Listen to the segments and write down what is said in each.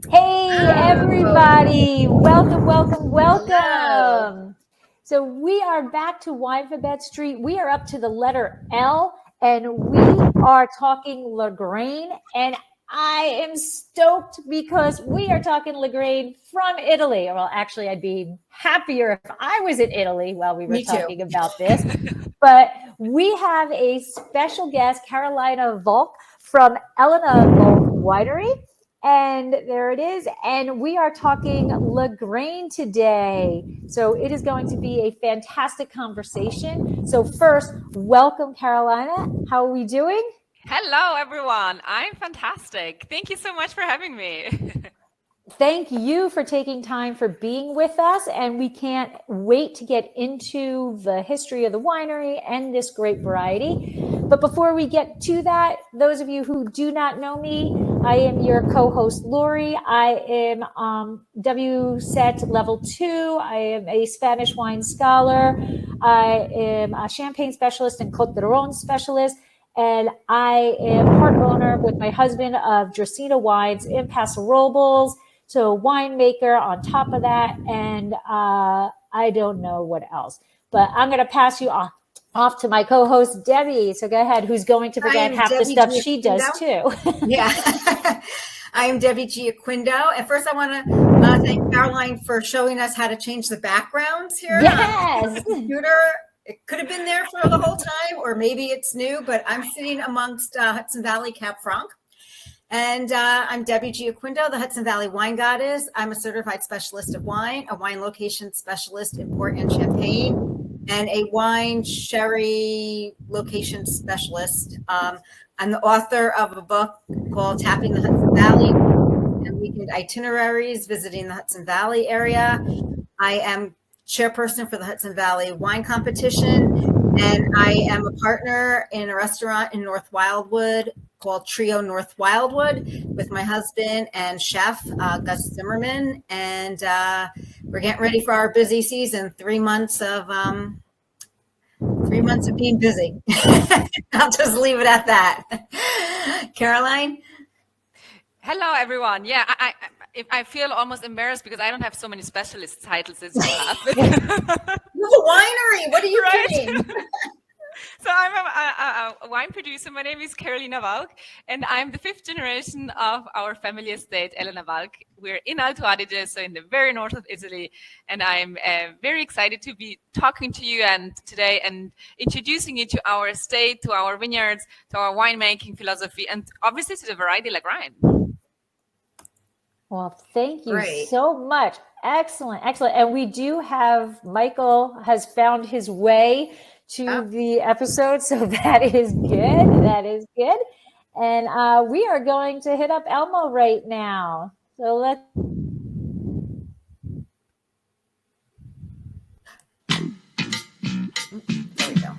Hey, everybody. Welcome, welcome, Hello. welcome. So we are back to Winephabet Street. We are up to the letter L, and we are talking Lagrein. And I am stoked because we are talking Lagrein from Italy. Well, actually, I'd be happier if I was in Italy while we were talking about this. But we have a special guest, Karoline Walch from Elena Walch Winery. And there it is. And we are talking Lagrein today. So it is going to be a fantastic conversation. So first, welcome, Carolina. How are we doing? Hello, everyone. I'm fantastic. Thank you so much for having me. Thank you for taking time for being with us. And we can't wait to get into the history of the winery and this great variety. But before we get to that, those of you who do not know me, I am your co-host, Lori. I am WSET Level 2. I am a Spanish wine scholar. I am a champagne specialist and Côte d'Aron specialist. And I am part owner with my husband of Dracaena Wines in Paso Robles. So winemaker on top of that. And I don't know what else. But I'm going to pass you off to my co-host, Debbie. So go ahead, who's going to forget half the stuff she does too. Yeah. I am Debbie Giaquindo. And first I want to thank Caroline for showing us how to change the backgrounds here. Yes. The computer. It could have been there for the whole time, or maybe it's new, but I'm sitting amongst Hudson Valley Cap Franc. And I'm Debbie Giaquindo, the Hudson Valley Wine Goddess. I'm a certified specialist of wine, a wine location specialist in port and champagne, and a wine sherry location specialist. I'm the author of a book called Tapping the Hudson Valley and Weekend Itineraries, visiting the Hudson Valley area. I am chairperson for the Hudson Valley Wine Competition, and I am a partner in a restaurant in North Wildwood called Trio North Wildwood with my husband and chef, Gus Zimmerman. And we're getting ready for our busy season, 3 months of being busy. I'll just leave it at that. Caroline? Hello, everyone. Yeah, I feel almost embarrassed because I don't have so many specialist titles as you have. You have a winery. What are you doing? So I'm a wine producer. My name is Karoline Walch, and I'm the 5th generation of our family estate, Elena Walch. We're in Alto Adige, so in the very north of Italy, and I'm very excited to be talking to you today and introducing you to our estate, to our vineyards, to our winemaking philosophy, and obviously to the variety Lagrein. Well, thank you so much. Excellent, excellent. And we do have, Michael has found his way to the episode, so that is good. That is good. And we are going to hit up Elmo right now. So let's. There we go.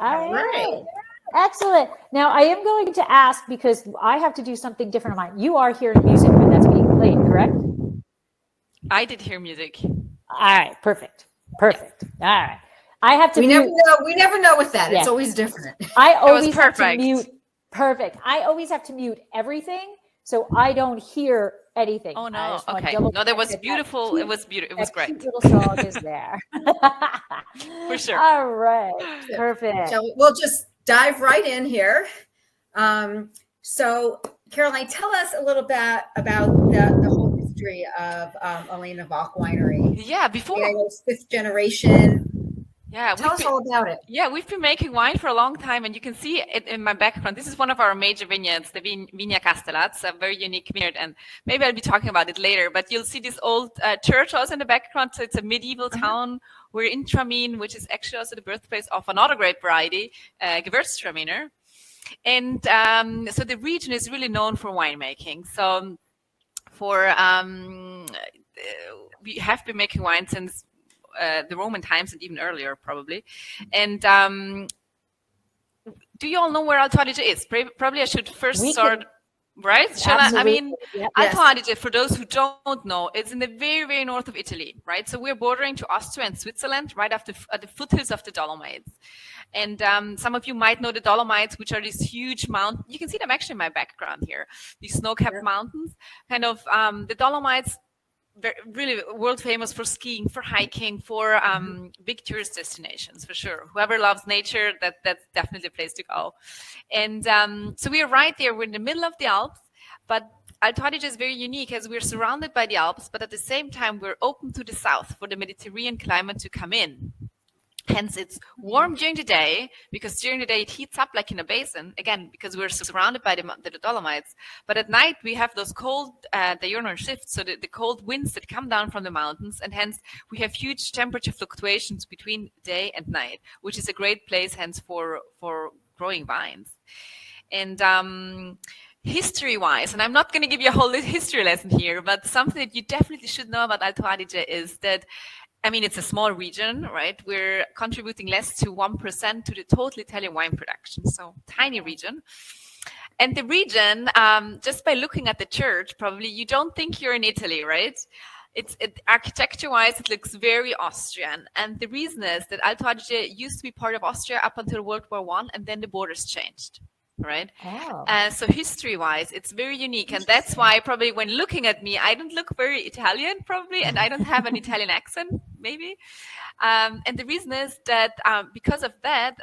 All right. Excellent. Now, I am going to ask, because I have to do something different on mine. You are hearing music when that's being played, correct? I did hear music. All right. Perfect. Perfect. All right. I have to We never know with that. It's always different. I always have to mute. Perfect. I always have to mute everything so I don't hear anything. Oh, no. Okay. No, that was beautiful. It was beautiful. It was great. Cute little song is there. For sure. All right. Perfect. So we'll just dive right in here. So, Caroline, tell us a little bit about the whole history of Elena Walch Winery. Yeah, before. It was 5th generation. Yeah, tell us all about it. Yeah, we've been making wine for a long time, and you can see it in my background. This is one of our major vineyards, the Vigna Castellaz, a very unique vineyard, and maybe I'll be talking about it later. But you'll see this old church also in the background. So it's a medieval town. We're in Tramin, which is actually also the birthplace of another grape variety, Gewürztraminer. And so the region is really known for winemaking. So we have been making wine since the Roman times and even earlier, probably. And do you all know where Alto Adige is? Probably I should first start. Right? I mean, Yep. Alto Adige, for those who don't know, it's in the very, very north of Italy, right? So we're bordering to Austria and Switzerland, right at the foothills of the Dolomites. And some of you might know the Dolomites, which are these huge mountains. You can see them actually in my background here. These snow-capped mountains. Kind of the Dolomites, really world famous for skiing, for hiking, for big tourist destinations, for sure. Whoever loves nature, that's definitely a place to go. And so we are right there. We're in the middle of the Alps, but Alto Adige is very unique as we're surrounded by the Alps, but at the same time, we're open to the south for the Mediterranean climate to come in. Hence, it's warm during the day, because during the day it heats up like in a basin, again, because we're surrounded by the Dolomites. But at night, we have those cold diurnal shifts, so the cold winds that come down from the mountains, and hence we have huge temperature fluctuations between day and night, which is a great place, hence, for growing vines. And history-wise, and I'm not going to give you a whole history lesson here, but something that you definitely should know about Alto Adige is that, I mean, it's a small region, right? We're contributing less to 1% to the total Italian wine production, so tiny region. And the region, just by looking at the church, probably you don't think you're in Italy, right? Architecture-wise, it looks very Austrian. And the reason is that Alto Adige used to be part of Austria up until World War I, and then the borders changed. Right. Oh. So history-wise, it's very unique, and that's why probably when looking at me, I don't look very Italian, probably, and I don't have an Italian accent, maybe. And the reason is that because of that,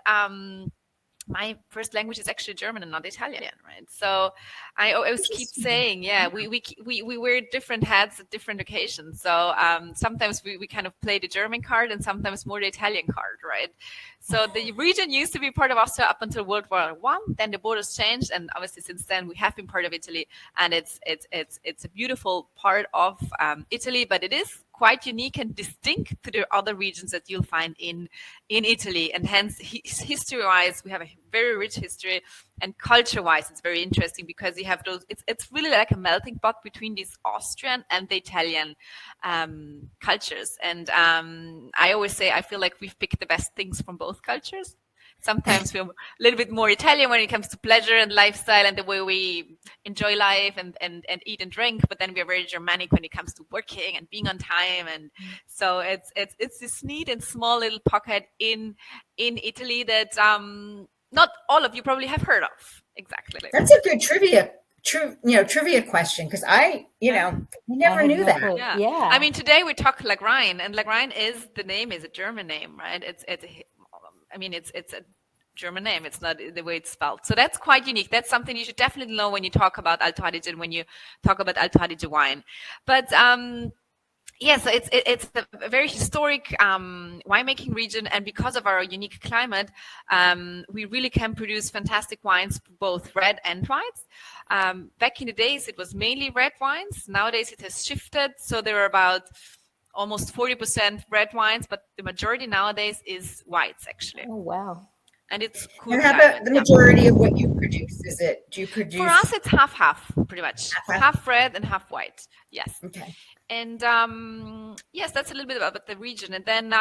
my first language is actually German and not Italian, right? So I always keep saying, yeah, we wear different hats at different occasions. So sometimes we kind of play the German card and sometimes more the Italian card, right? So the region used to be part of Austria up until World War I. Then the borders changed, and obviously since then we have been part of Italy, and it's a beautiful part of Italy, but it is quite unique and distinct to the other regions that you'll find in Italy. And hence, history-wise, we have a very rich history, and culture-wise, it's very interesting because you have those. It's really like a melting pot between these Austrian and the Italian cultures. And I always say I feel like we've picked the best things from both cultures. Sometimes we're a little bit more Italian when it comes to pleasure and lifestyle and the way we enjoy life and eat and drink, but then we're very Germanic when it comes to working and being on time. And so it's this neat and small little pocket in Italy that not all of you probably have heard of. Exactly. That's a good trivia question, because I never knew that. Yeah. I mean, today we talk Lagrein, and Lagrein is a German name, right? It's a German name. It's not the way it's spelled. So that's quite unique. That's something you should definitely know when you talk about Alto Adige and when you talk about Alto Adige wine. But yeah, so it's a very historic winemaking region, and because of our unique climate, we really can produce fantastic wines, both red and whites. Back in the days, it was mainly red wines. Nowadays, it has shifted. So there are about almost 40% red wines, but the majority nowadays is whites, actually. Oh, wow. And it's cool. And how about the majority of what you produce? Do you produce? For us, it's half, pretty much. Half red and half white. Yes. Okay. And yes, that's a little bit about the region. And then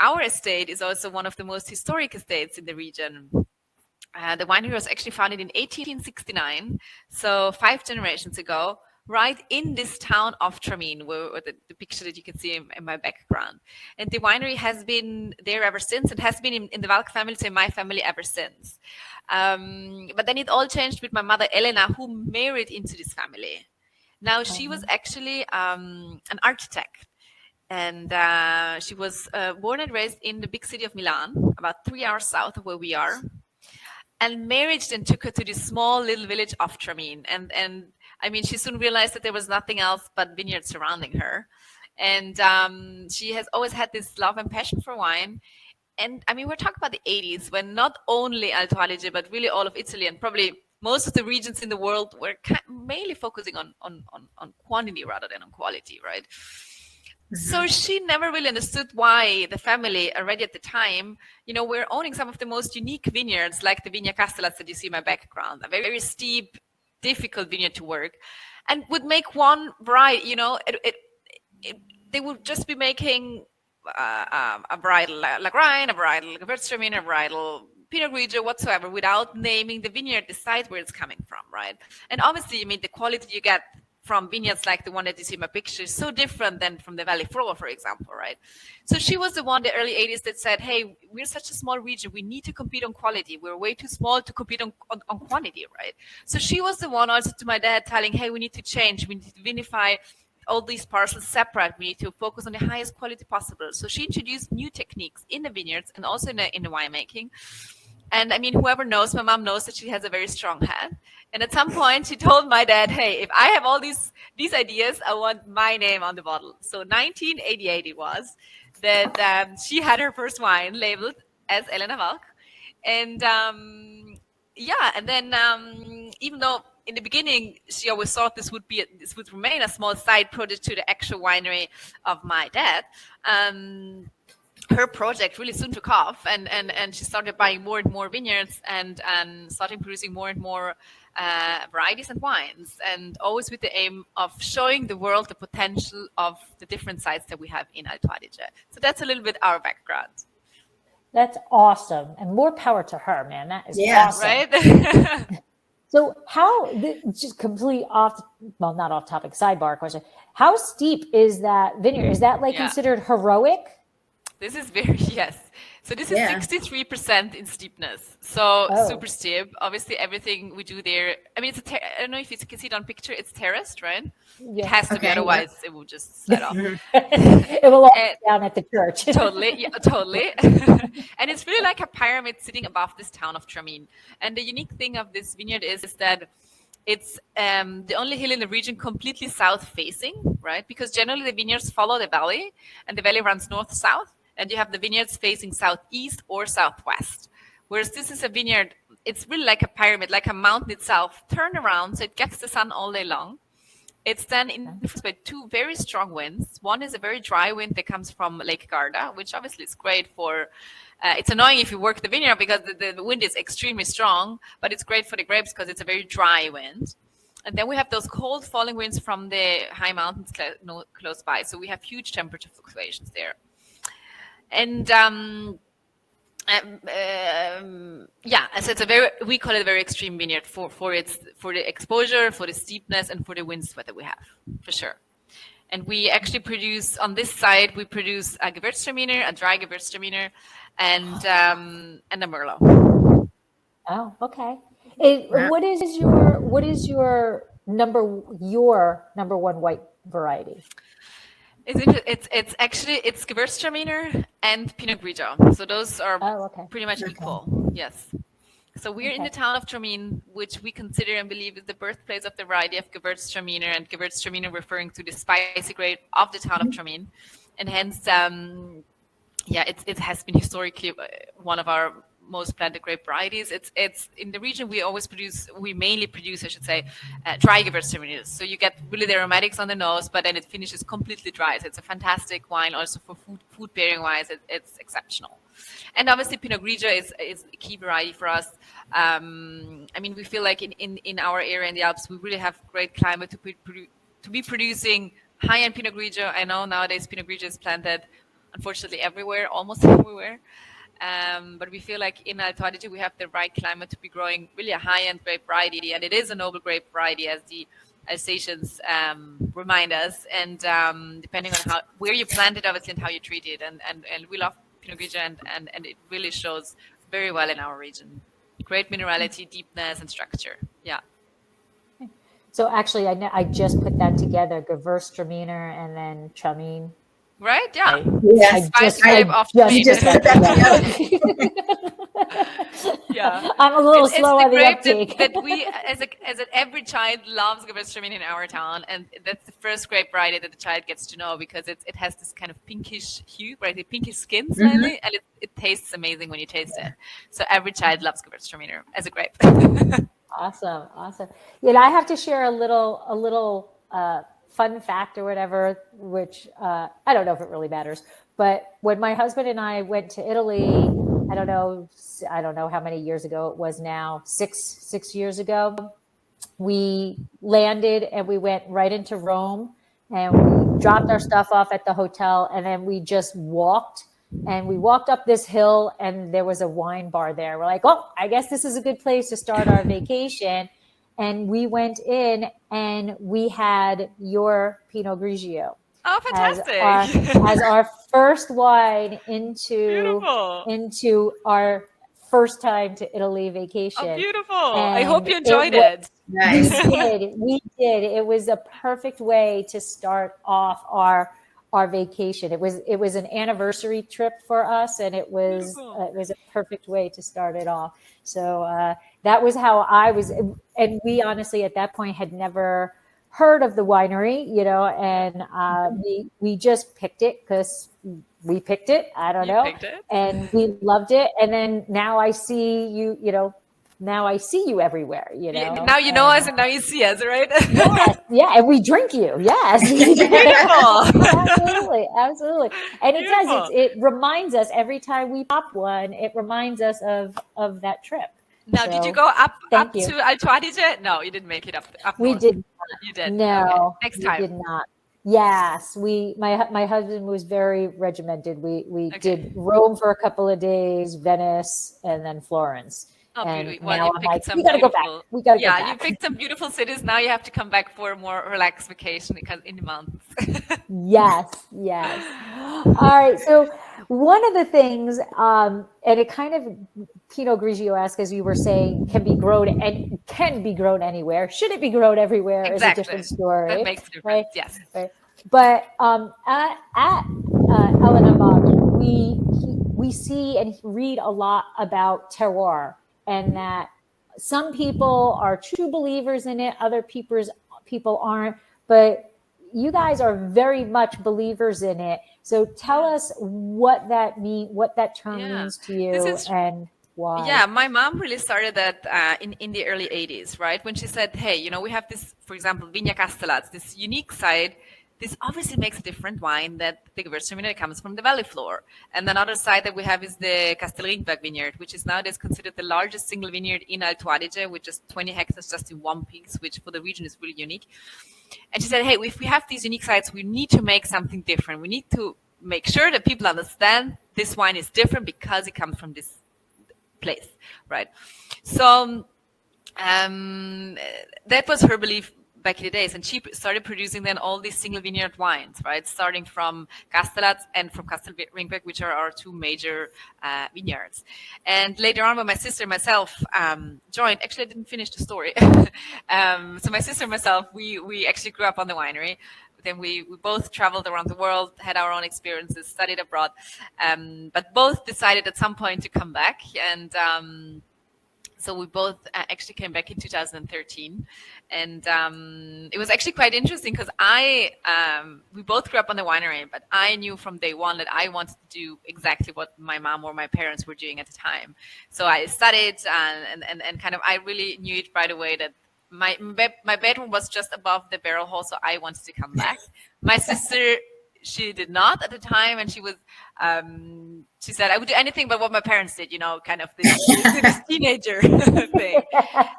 our estate is also one of the most historic estates in the region. The winery was actually founded in 1869, so 5 generations ago, right in this town of Tramin, where the picture that you can see in my background. And the winery has been there ever since, and has been in the Walch family, so in my family ever since. But then it all changed with my mother, Elena, who married into this family. Now, she was actually an architect, and she was born and raised in the big city of Milan, about 3 hours south of where we are. And marriage then took her to this small little village of Tramin. And I mean, she soon realized that there was nothing else but vineyards surrounding her. And she has always had this love and passion for wine. And I mean, we're talking about the 80s, when not only Alto Adige, but really all of Italy and probably most of the regions in the world were mainly focusing on quantity rather than on quality, right? So she never really understood why the family already at the time, we're owning some of the most unique vineyards, like the Vigna Castellas that you see in my background, a very, very steep, difficult vineyard to work. and would make one variety. You know, they would just be making a varietal Lagrein, a varietal Gewürztraminer, a varietal Pinot Grigio, whatsoever, without naming the vineyard, the site where it's coming from, right? And obviously, I mean, the quality you get from vineyards like the one that you see in my picture is so different than from the Valley Floor, for example, right? So she was the one in the early 80s that said, hey, we're such a small region. We need to compete on quality. We're way too small to compete on quantity, right? So she was the one also to my dad telling, hey, we need to change. We need to vinify all these parcels separate. We need to focus on the highest quality possible. So she introduced new techniques in the vineyards and also in the winemaking. And I mean, whoever knows my mom knows that she has a very strong head. And at some point, she told my dad, hey, if I have all these ideas, I want my name on the bottle. So 1988 it was that she had her first wine labeled as Elena Walch. And and then even though in the beginning, she always thought this would remain a small side project to the actual winery of my dad. Her project really soon took off, and she started buying more and more vineyards and starting producing more and more varieties and wines, and always with the aim of showing the world the potential of the different sites that we have in Alto Adige. So that's a little bit our background. That's awesome, and more power to her, man. That is awesome. Right? So just complete not off topic, sidebar question. How steep is that vineyard? Is that considered heroic? This is yes. So this is 63% in steepness. So super steep. Obviously, everything we do there. I mean, I don't know if you can see it on picture. It's terraced, right? Yeah. It has to be, otherwise it will just slide off. It will all down at the church. Totally. And it's really like a pyramid sitting above this town of Tramin. And the unique thing of this vineyard is that it's the only hill in the region completely south-facing, right? Because generally the vineyards follow the valley, and the valley runs north-south. And you have the vineyards facing southeast or southwest. Whereas this is a vineyard, it's really like a pyramid, like a mountain itself, turned around so it gets the sun all day long. It's then influenced by two very strong winds. One is a very dry wind that comes from Lake Garda, which obviously is great for, it's annoying if you work the vineyard because the wind is extremely strong, but it's great for the grapes because it's a very dry wind. And then we have those cold falling winds from the high mountains close by. So we have huge temperature fluctuations there. And so we call it a very extreme vineyard for the exposure, for the steepness, and for the wind sweat that we have, for sure. And we actually produce on this side, we produce a Gewürztraminer, a dry Gewürztraminer, and a Merlot. Oh, okay. What is your number one white variety? It's actually Gewürztraminer and Pinot Grigio. So those are pretty much equal. Yes. So we're in the town of Tramin, which we consider and believe is the birthplace of the variety of Gewürztraminer, and Gewürztraminer referring to the spicy grape of the town of Tramin, and hence, it has been historically one of our most planted grape varieties. It's in the region we mainly produce, I should say, dry Gewürztraminers. So you get really the aromatics on the nose, but then it finishes completely dry. So it's a fantastic wine also for food pairing wise. It's exceptional. And obviously Pinot Grigio is a key variety for us. I mean, we feel like in our area in the Alps, we really have great climate to be producing high-end Pinot Grigio. I know nowadays Pinot Grigio is planted, unfortunately, everywhere, almost everywhere. But we feel like in Alto Adige, we have the right climate to be growing really a high-end grape variety. And it is a noble grape variety, as the Alsatians remind us. And depending on where you plant it, obviously, and how you treat it. And we love Pinot Grigio, and it really shows very well in our region. Great minerality, deepness, and structure. Yeah. So actually, I just put that together, Gewürztraminer and then Tramin. Right? Yeah. I just put that together. Yeah. I'm a little slow on the uptake. That we, as every child loves Gewürztraminer in our town, and that's the first grape variety that the child gets to know because it has this kind of pinkish hue, right? The pinkish skin slightly, and it tastes amazing when you taste it. So every child loves Gewürztraminer as a grape. Awesome. Yeah, I have to share a little fun fact or whatever, which I don't know if it really matters. But when my husband and I went to Italy, I don't know how many years ago it was now, six years ago, we landed and we went right into Rome, and we dropped our stuff off at the hotel, and then we just walked. And we walked up this hill, and there was a wine bar there. We're like, oh, I guess this is a good place to start our vacation. And we went in, and we had your Pinot Grigio Oh, fantastic. as our first wine into our first time to Italy vacation. Oh, beautiful. I And hope you enjoyed it. Nice. We did. It was a perfect way to start off our vacation. It was an anniversary trip for us, and it was a perfect way to start it off. So that was how I was, and we honestly at that point had never heard of the winery, and we just picked it because we picked it. I don't know, and we loved it. And then now I see you, now I see you everywhere, Yeah, now you know us, and now you see us, right? Yes, yeah, and we drink you. Yes, absolutely. And it does. It reminds us every time we pop one. It reminds us of that trip. Now, did you go up to Alto Adige? No, you didn't make it up. We north. did. You did. No, okay. Next time. We did not. Yes, my husband was very regimented. We did Rome for a couple of days, Venice, and then Florence. Oh, and well, now you I'm picked like, some we gotta go beautiful- back. We gotta go Yeah, back. you picked some beautiful cities. Now you have to come back for a more relaxed vacation because in the mountains. Yes. All right. So one of the things, and it kind of Pinot Grigio-esque, as you were sayy, can be grown anywhere. Should it be grown everywhere is a different story. That makes a difference. Right? Yes. Right. But at Elena Walch, we see and read a lot about terroir, and that some people are true believers in it, other people aren't. But you guys are very much believers in it. So tell us what that term means to you and why. Yeah, my mom really started that in the early 80s, right? When she said, hey, we have this, for example, Vigna Castellats, this unique side. This obviously makes a different wine that the Gewürztraminer comes from the valley floor. And another side that we have is the Castelriedberg vineyard, which is nowadays considered the largest single vineyard in Alto Adige, with just 20 hectares just in one piece, which for the region is really unique. And she said, hey, if we have these unique sites, we need to make something different. We need to make sure that people understand this wine is different because it comes from this place, right? So that was her belief back in the days, and she started producing then all these single vineyard wines, right? Starting from Castellats and from Castelriedberg, which are our two major vineyards. And later on, when my sister and myself joined, actually I didn't finish the story. So my sister and myself, we actually grew up on the winery. Then we both traveled around the world, had our own experiences, studied abroad, but both decided at some point to come back. And so we both actually came back in 2013, and it was actually quite interesting because we both grew up on the winery, but I knew from day one that I wanted to do exactly what my mom or my parents were doing at the time. So I studied and kind of I really knew it right away that my bedroom was just above the barrel hole, so I wanted to come back. My sister, she did not at the time, and she was she said I would do anything but what my parents did, kind of this teenager thing.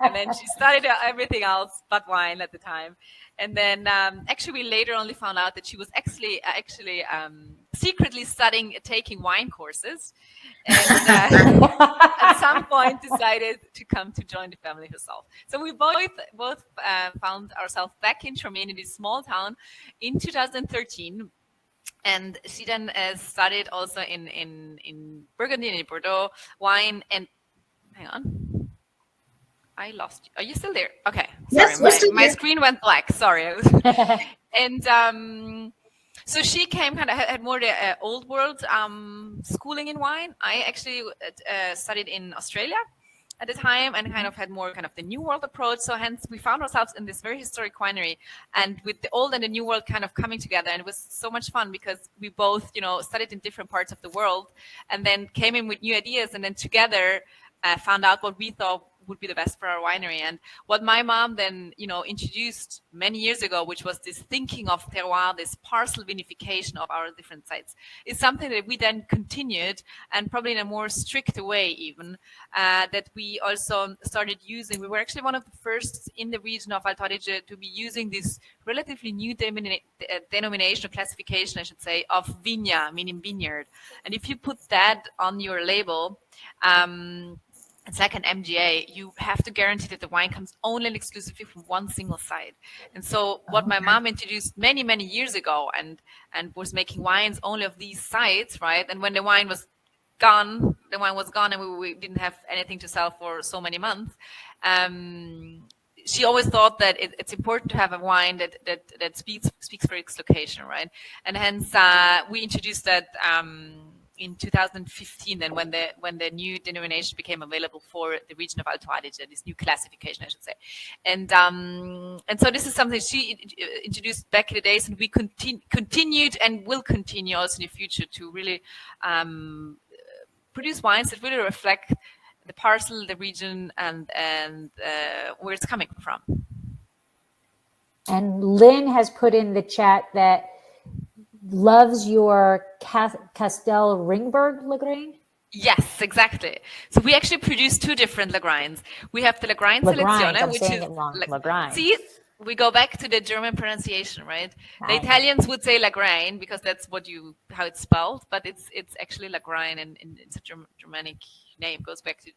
And then she studied everything else but wine at the time. And then actually we later only found out that she was actually secretly taking wine courses, and at some point decided to come to join the family herself. So we both found ourselves back in Charmaine, in this small town, in 2013. And she then studied also in Burgundy and in Bordeaux wine. And hang on, I lost you. Are you still there? Okay, sorry, Yes, my screen went black. Sorry. And so she had more the old world schooling in wine. I actually studied in Australia at the time and kind of had more kind of the new world approach. So hence we found ourselves in this very historic winery, and with the old and the new world kind of coming together. And it was so much fun because we both, studied in different parts of the world and then came in with new ideas, and then together found out what we thought would be the best for our winery. And what my mom then, introduced many years ago, which was this thinking of terroir, this parcel vinification of our different sites, is something that we then continued, and probably in a more strict way even, that we also started using. We were actually one of the first in the region of Alto Adige to be using this relatively new denomination or classification, I should say, of vigna, meaning vineyard. And if you put that on your label, it's like an MGA. You have to guarantee that the wine comes only and exclusively from one single site. And so what my mom introduced many, many years ago and was making wines only of these sites, right? And when the wine was gone and we didn't have anything to sell for so many months, she always thought that it's important to have a wine that speaks for its location, right? And hence we introduced that in 2015, then when the new denomination became available for the region of Alto Adige, this new classification, I should say, and so this is something she introduced back in the days, and we continued and will continue also in the future to really produce wines that really reflect the parcel, the region, and where it's coming from. And Lynn has put in the chat that loves your Castel Ringberg Lagrein. Yes, exactly. So we actually produce two different Lagreins. We have the Lagrein Selezione, which is Lagrein. See, we go back to the German pronunciation, right? The Italians would say Lagrein because that's how it's spelled, but it's actually Lagrein, and it's a Germanic name. Goes back to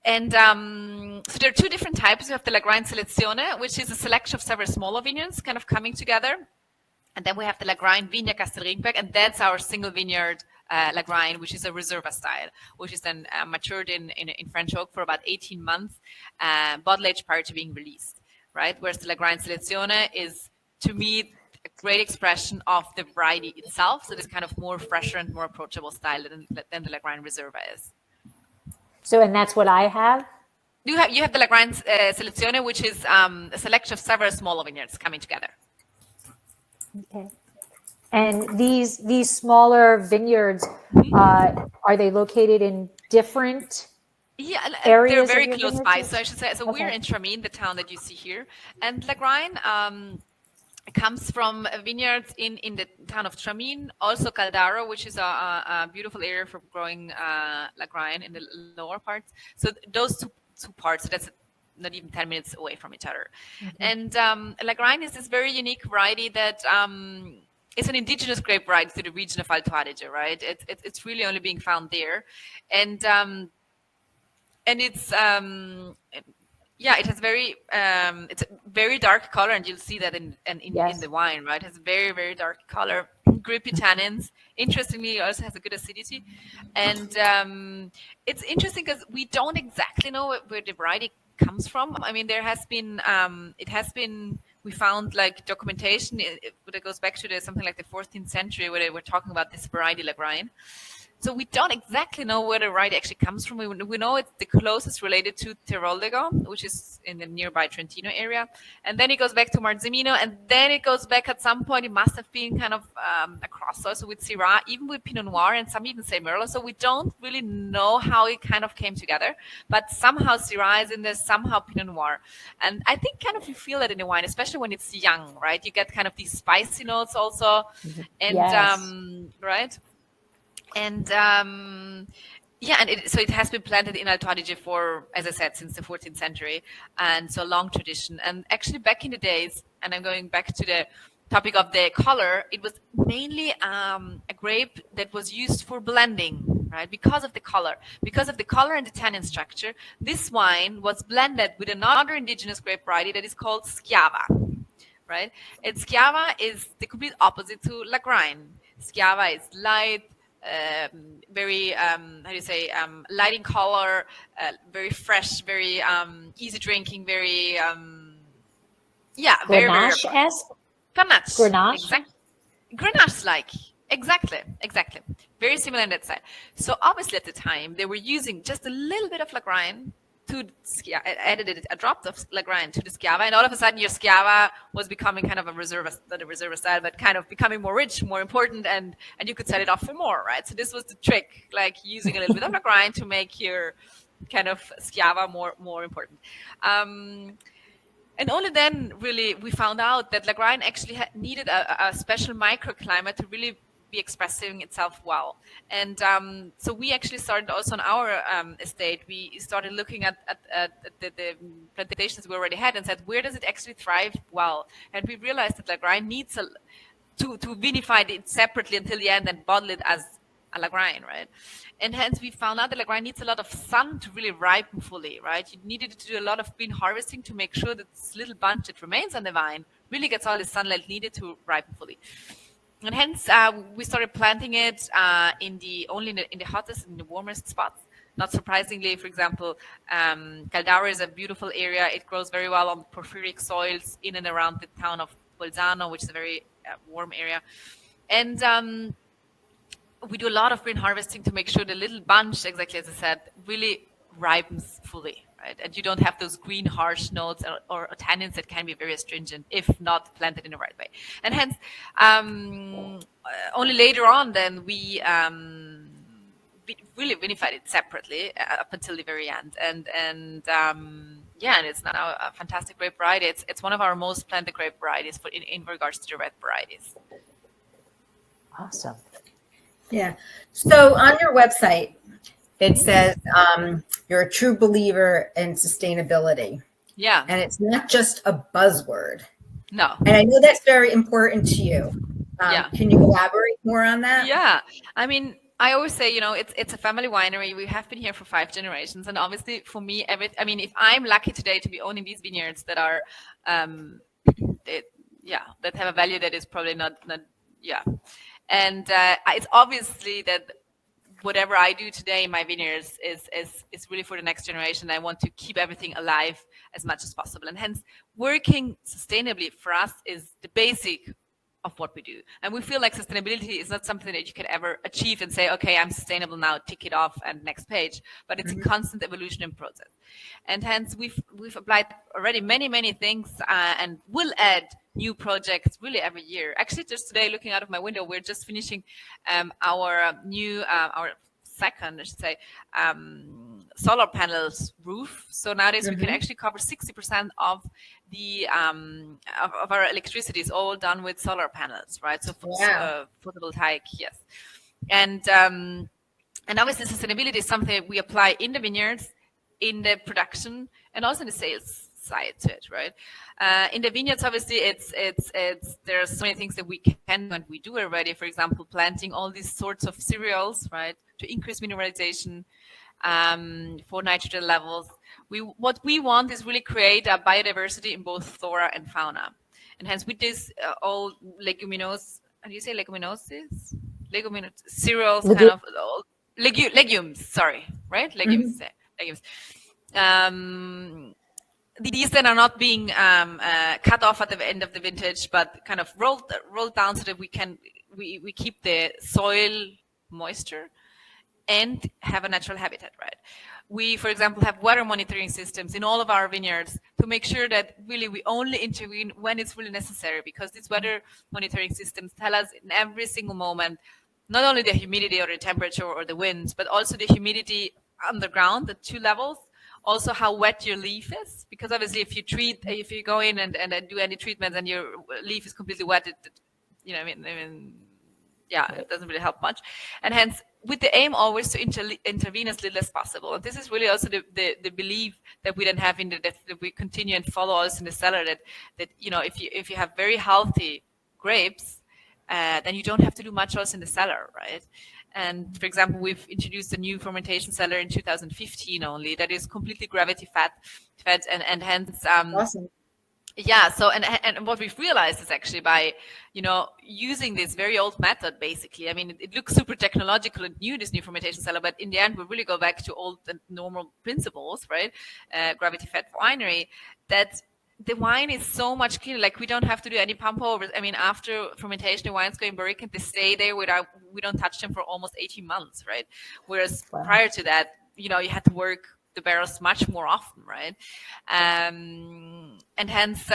And so there are two different types. We have the Lagrein Selezione, which is a selection of several smaller vineyards kind of coming together. And then we have the Lagrein Vigna Castel Ringberg, and that's our single vineyard Lagrein, which is a Reserva style, which is then matured in French oak for about 18 months, bottle aged prior to being released, right? Whereas the Lagrein Selezione is, to me, a great expression of the variety itself. So this kind of more fresher and more approachable style than the Lagrein Reserva is. So, and that's what I have? You have the Lagrein Selezione, which is a selection of several smaller vineyards coming together. Okay. And these smaller vineyards, are they located in different areas? They're very close by. So I should say, we're in Tramin, the town that you see here. And Lagrein comes from vineyards in the town of Tramin, also Caldaro, which is a beautiful area for growing Lagrein in the lower parts. So those two parts, so that's not even 10 minutes away from each other. And Lagrein is this very unique variety that is an indigenous grape variety to the region of Alto Adige, right? It's really only being found there. And it's it has it's a very dark color, and you'll see that in the wine, right? It has very, very dark color, grapey tannins. Interestingly, it also has a good acidity. And it's interesting because we don't exactly know where the variety comes from. I mean, there has been we found like documentation that goes back to something like the 14th century where they were talking about this variety Lagrein. So we don't exactly know where the variety actually comes from. We know it's the closest related to Teroldego, which is in the nearby Trentino area. And then it goes back to Marzemino, and then it goes back at some point. It must have been kind of a cross also with Syrah, even with Pinot Noir, and some even say Merlot. So we don't really know how it kind of came together. But somehow Syrah is in there, somehow Pinot Noir. And I think kind of you feel that in the wine, especially when it's young, right? You get kind of these spicy notes also. And right? And so it has been planted in Alto Adige for, as I said, since the 14th century, and so long tradition. And actually, back in the days, and I'm going back to the topic of the color, it was mainly a grape that was used for blending, right? Because of the color and the tannin structure, this wine was blended with another indigenous grape variety that is called Schiava, right? And Schiava is the complete opposite to Lagrein. Schiava is light. Very light in color, very fresh, very easy drinking, very Grenache-esque? Grenache. Grenache-like. Exactly. Very similar in that side. So obviously at the time they were using just a little bit of Lagrein to added a drop of Lagrein to the Schiava, and all of a sudden your Schiava was becoming kind of a Reserva, not a Reserva style, but kind of becoming more rich, more important, and you could set it off for more, right? So this was the trick, like using a little bit of Lagrein to make your kind of Schiava more important. And only then, really, we found out that Lagrein actually needed a special microclimate to really be expressing itself well. And so we actually started also on our estate. We started looking at the plantations we already had and said, where does it actually thrive well? And we realized that Lagrein needs to vinify it separately until the end and bottle it as a Lagrein, right? And hence we found out that Lagrein needs a lot of sun to really ripen fully, right? You needed to do a lot of green harvesting to make sure that this little bunch that remains on the vine really gets all the sunlight needed to ripen fully. And hence we started planting it only in the hottest and the warmest spots. Not surprisingly, for example, Caldara is a beautiful area. It grows very well on porphyric soils in and around the town of Bolzano, which is a very warm area. And we do a lot of green harvesting to make sure the little bunch, exactly as I said, really ripens fully, right? And you don't have those green harsh notes or tannins that can be very astringent if not planted in the right way. And hence, only later on then we really vinified it separately up until the very end. And it's now a fantastic grape variety. It's one of our most planted grape varieties in regards to the red varieties. Awesome. Yeah. So on your website, it says you're a true believer in sustainability. Yeah. And it's not just a buzzword. No. And I know that's very important to you. Can you elaborate more on that? Yeah. I mean, I always say, it's a family winery. We have been here for 5 generations. And obviously for me, if I'm lucky today to be owning these vineyards that are, that have a value that is probably not. And it's obviously that whatever I do today in my vineyards is really for the next generation. I want to keep everything alive as much as possible. And hence, working sustainably for us is the basic of what we do. And we feel like sustainability is not something that you can ever achieve and say, okay, I'm sustainable now, tick it off and next page. But it's a constant evolution and process. And hence, we've applied already many things and will add new projects really every year. Actually, just today, looking out of my window, we're just finishing our second, I should say, solar panels roof. So nowadays we can actually cover 60% of the of our electricity is all done with solar panels, right? So photovoltaic, yes. And obviously sustainability is something we apply in the vineyards, in the production, and also in the sales side to it, right? In the vineyards, obviously, it's there are so many things that we can and we do already. For example, planting all these sorts of cereals, right, to increase mineralization, for nitrogen levels. What we want is really create a biodiversity in both flora and fauna, and hence with this all leguminous. How do you say leguminoses? Cereals, kind of legumes. Sorry, right? Legumes. These then are not being cut off at the end of the vintage, but kind of rolled down so that we keep the soil moisture and have a natural habitat, right? We, for example, have water monitoring systems in all of our vineyards to make sure that really we only intervene when it's really necessary, because these weather monitoring systems tell us in every single moment, not only the humidity or the temperature or the winds, but also the humidity underground, the 2 levels, also how wet your leaf is, because obviously if you go in and do any treatments and your leaf is completely wet, it doesn't really help much. And hence, with the aim always to intervene as little as possible. And this is really also the belief that we then have that we continue and follow also in the cellar, that if you have very healthy grapes, then you don't have to do much else in the cellar, right? And for example, we've introduced a new fermentation cellar in 2015 only that is completely gravity fed, and hence awesome. Yeah. So and what we've realized is actually by using this very old method, basically. I mean, it looks super technological and new, this new fermentation cellar, but in the end, we really go back to old and normal principles, right? Gravity fed winery, that the wine is so much cleaner. Like, we don't have to do any pump overs. I mean, after fermentation, the wines go in barrique and they stay there we don't touch them for almost 18 months, right? Whereas prior to that, you had to work the barrels much more often, right? And hence,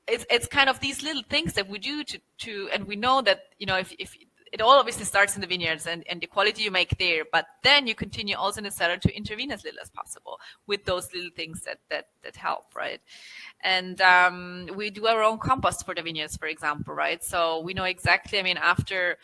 it's kind of these little things that we do to and we know that, if it all obviously starts in the vineyards and the quality you make there, but then you continue also in the cellar to intervene as little as possible with those little things that help, right? And we do our own compost for the vineyards, for example, right? So we know exactly, I mean, after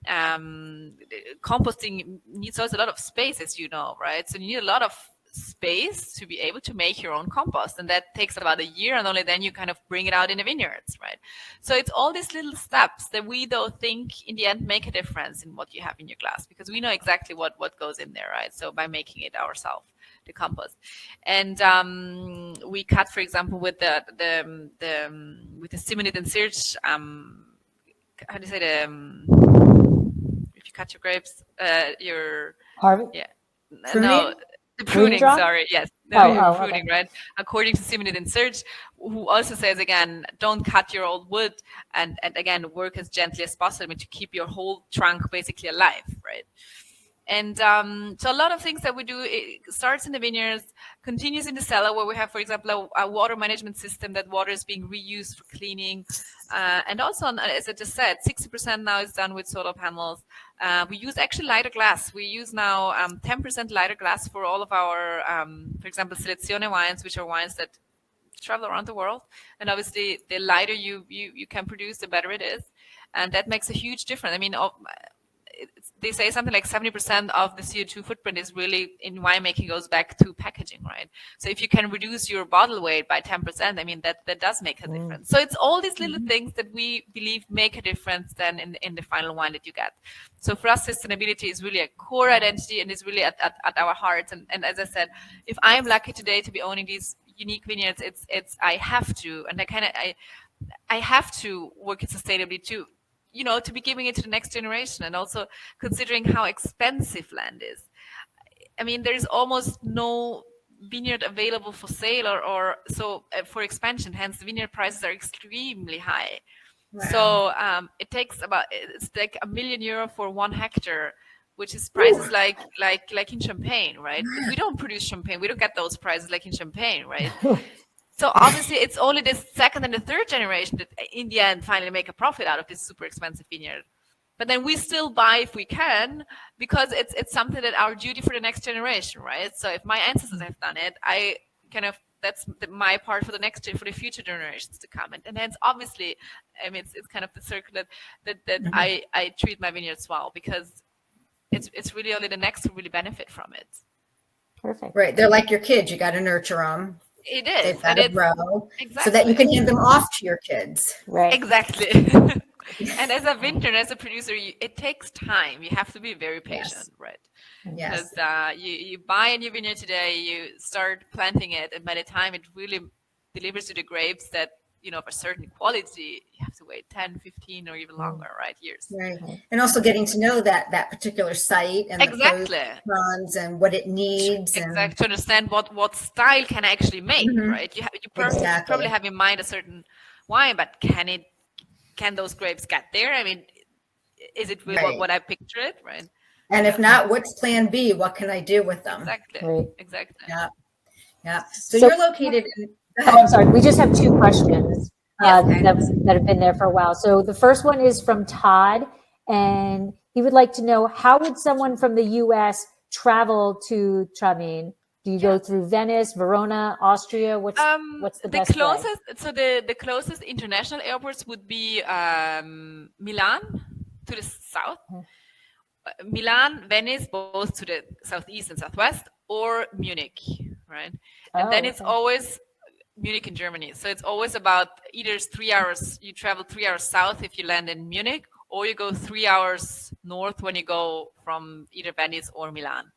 composting needs also a lot of space, as you know, right? So you need a lot of space to be able to make your own compost, and that takes about a year, and only then you kind of bring it out in the vineyards, right? So it's all these little steps that we don't think in the end make a difference in what you have in your glass, because we know exactly what goes in there, right? So by making it ourselves, the compost. And we cut, for example, with the Simonid and Serge, how do you say if you cut your grapes, your Harvest? yeah, Pruning? no, the pruning. drop? Sorry, yes, pruning, okay. right? According to Simonid and Serge, who also says again, don't cut your old wood, and again, work as gently as possible to keep your whole trunk basically alive, right? And so a lot of things that we do, it starts in the vineyards, continues in the cellar, where we have, for example, a water management system that water is being reused for cleaning. And also, as I just said, 60% now is done with solar panels. We use actually lighter glass. We use now 10% lighter glass for all of our, for example, Selezione wines, which are wines that travel around the world. And obviously, the lighter you can produce, the better it is. And that makes a huge difference. I mean, they say something like 70% of the CO2 footprint is really in winemaking goes back to packaging, right? So if you can reduce your bottle weight by 10%, I mean, that does make a difference. So it's all these little things that we believe make a difference then in the final wine that you get. So for us, sustainability is really a core identity and is really at our hearts. And as I said, if I'm lucky today to be owning these unique vineyards, it's I have to, and I have to work it sustainably too. You know, to be giving it to the next generation, and also considering how expensive land is. I mean, there's almost no vineyard available for sale or for expansion. Hence, the vineyard prices are extremely high. Wow. So it takes it's like €1 million for 1 hectare, which is prices like in Champagne, right? But we don't produce Champagne. We don't get those prices like in Champagne, right? So obviously, it's only the second and the third generation that in the end finally make a profit out of this super expensive vineyard. But then we still buy if we can, because it's something that our duty for the next generation, right? So if my ancestors have done it, I kind of, that's my part for the future generations to come. And hence, obviously, I mean, it's kind of the circle that I treat my vineyards well, because it's really only the next who really benefit from it. Perfect. Right. They're like your kids. You got to nurture them. It is. They've got to grow, exactly, so that you can hand them off to your kids. Right. Exactly. And as a vineyard, as a producer, it takes time. You have to be very patient, right? Yes. Because you buy a new vineyard today, you start planting it, and by the time it really delivers you the grapes that, you know, of a certain quality, you have to wait 10, 15, or even longer, right? Years. Right. And also getting to know that particular site and exactly the cons and what it needs. Exactly. To understand what style can I actually make, right? You probably have in mind a certain wine, but can those grapes get there? I mean, is it really what I picture it, right? And if not, what's plan B? What can I do with them? Exactly. Right. Exactly. Yeah. So you're located in... I'm sorry. We just have 2 questions that have been there for a while. So the first one is from Todd, and he would like to know, how would someone from the U.S. travel to Tramin? Do you go through Venice, Verona, Austria? What's the best closest way? So the closest international airports would be Milan to the south, Milan, Venice, both to the southeast and southwest, or Munich, right? And then it's always Munich in Germany. So it's always about either 3 hours, you travel 3 hours south if you land in Munich, or you go 3 hours north when you go from either Venice or Milan.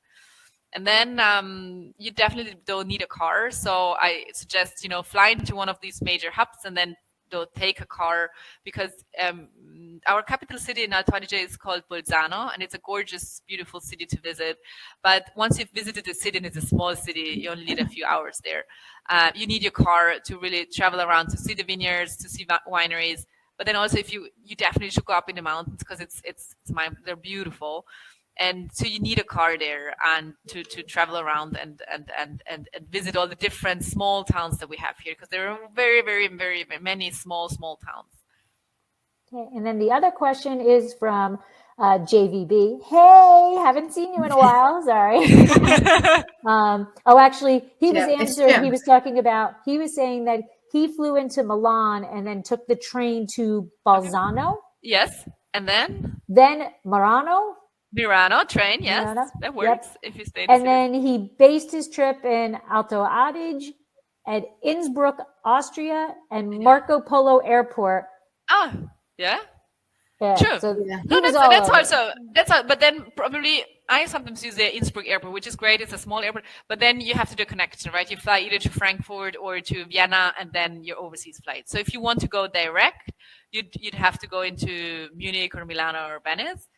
And then you definitely don't need a car. So I suggest, fly into one of these major hubs and then don't take a car, because our capital city in Alto Adige is called Bolzano, and it's a gorgeous, beautiful city to visit. But once you've visited the city, and it's a small city, you only need a few hours there. You need your car to really travel around, to see the vineyards, to see wineries. But then also, if you definitely should go up in the mountains, because they're beautiful. And so you need a car there, and to travel around and visit all the different small towns that we have here, because there are very, very, very many small towns. Okay, and then the other question is from JVB. Hey, haven't seen you in a while. Sorry. Actually, he was answering. He was talking about. He was saying that he flew into Milan and then took the train to Bolzano. Yes, and then Murano train. Yes, Murano. that works if you stay. And then he based his trip in Alto Adige, at Innsbruck, Austria, and Marco Polo Airport. Oh, yeah. Yeah, true. So that's also but then probably I sometimes use the Innsbruck airport, which is great. It's a small airport, but then you have to do a connection, right? You fly either to Frankfurt or to Vienna, and then your overseas flight. So if you want to go direct, you'd have to go into Munich or Milano or Venice,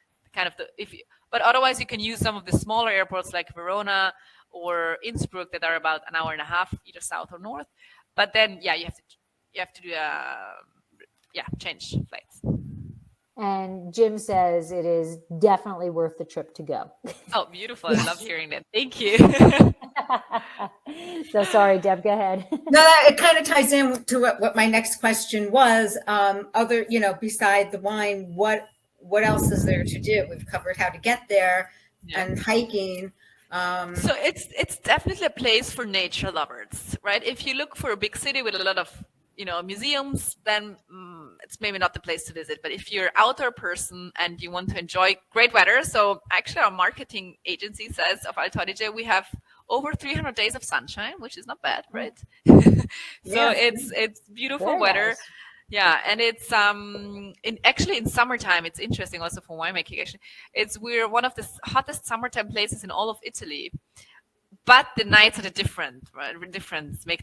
but otherwise you can use some of the smaller airports like Verona or Innsbruck that are about an hour and a half either south or north. But then you have to do change flights. And Jim says it is definitely worth the trip to go. Oh, beautiful. I love hearing that. Thank you. So sorry, Deb, go ahead. No, it kind of ties in to what my next question was. Beside the wine, what else is there to do? We've covered how to get there and hiking. So it's definitely a place for nature lovers, right? If you look for a big city with a lot of museums, then it's maybe not the place to visit. But if you're an outdoor person and you want to enjoy great weather, so actually our marketing agency says of Alto Adige, we have over 300 days of sunshine, which is not bad, right? So it's beautiful Very weather. nice. Yeah, and it's in summertime. It's interesting also for winemaking. Actually, we're one of the hottest summertime places in all of Italy. But the nights are make the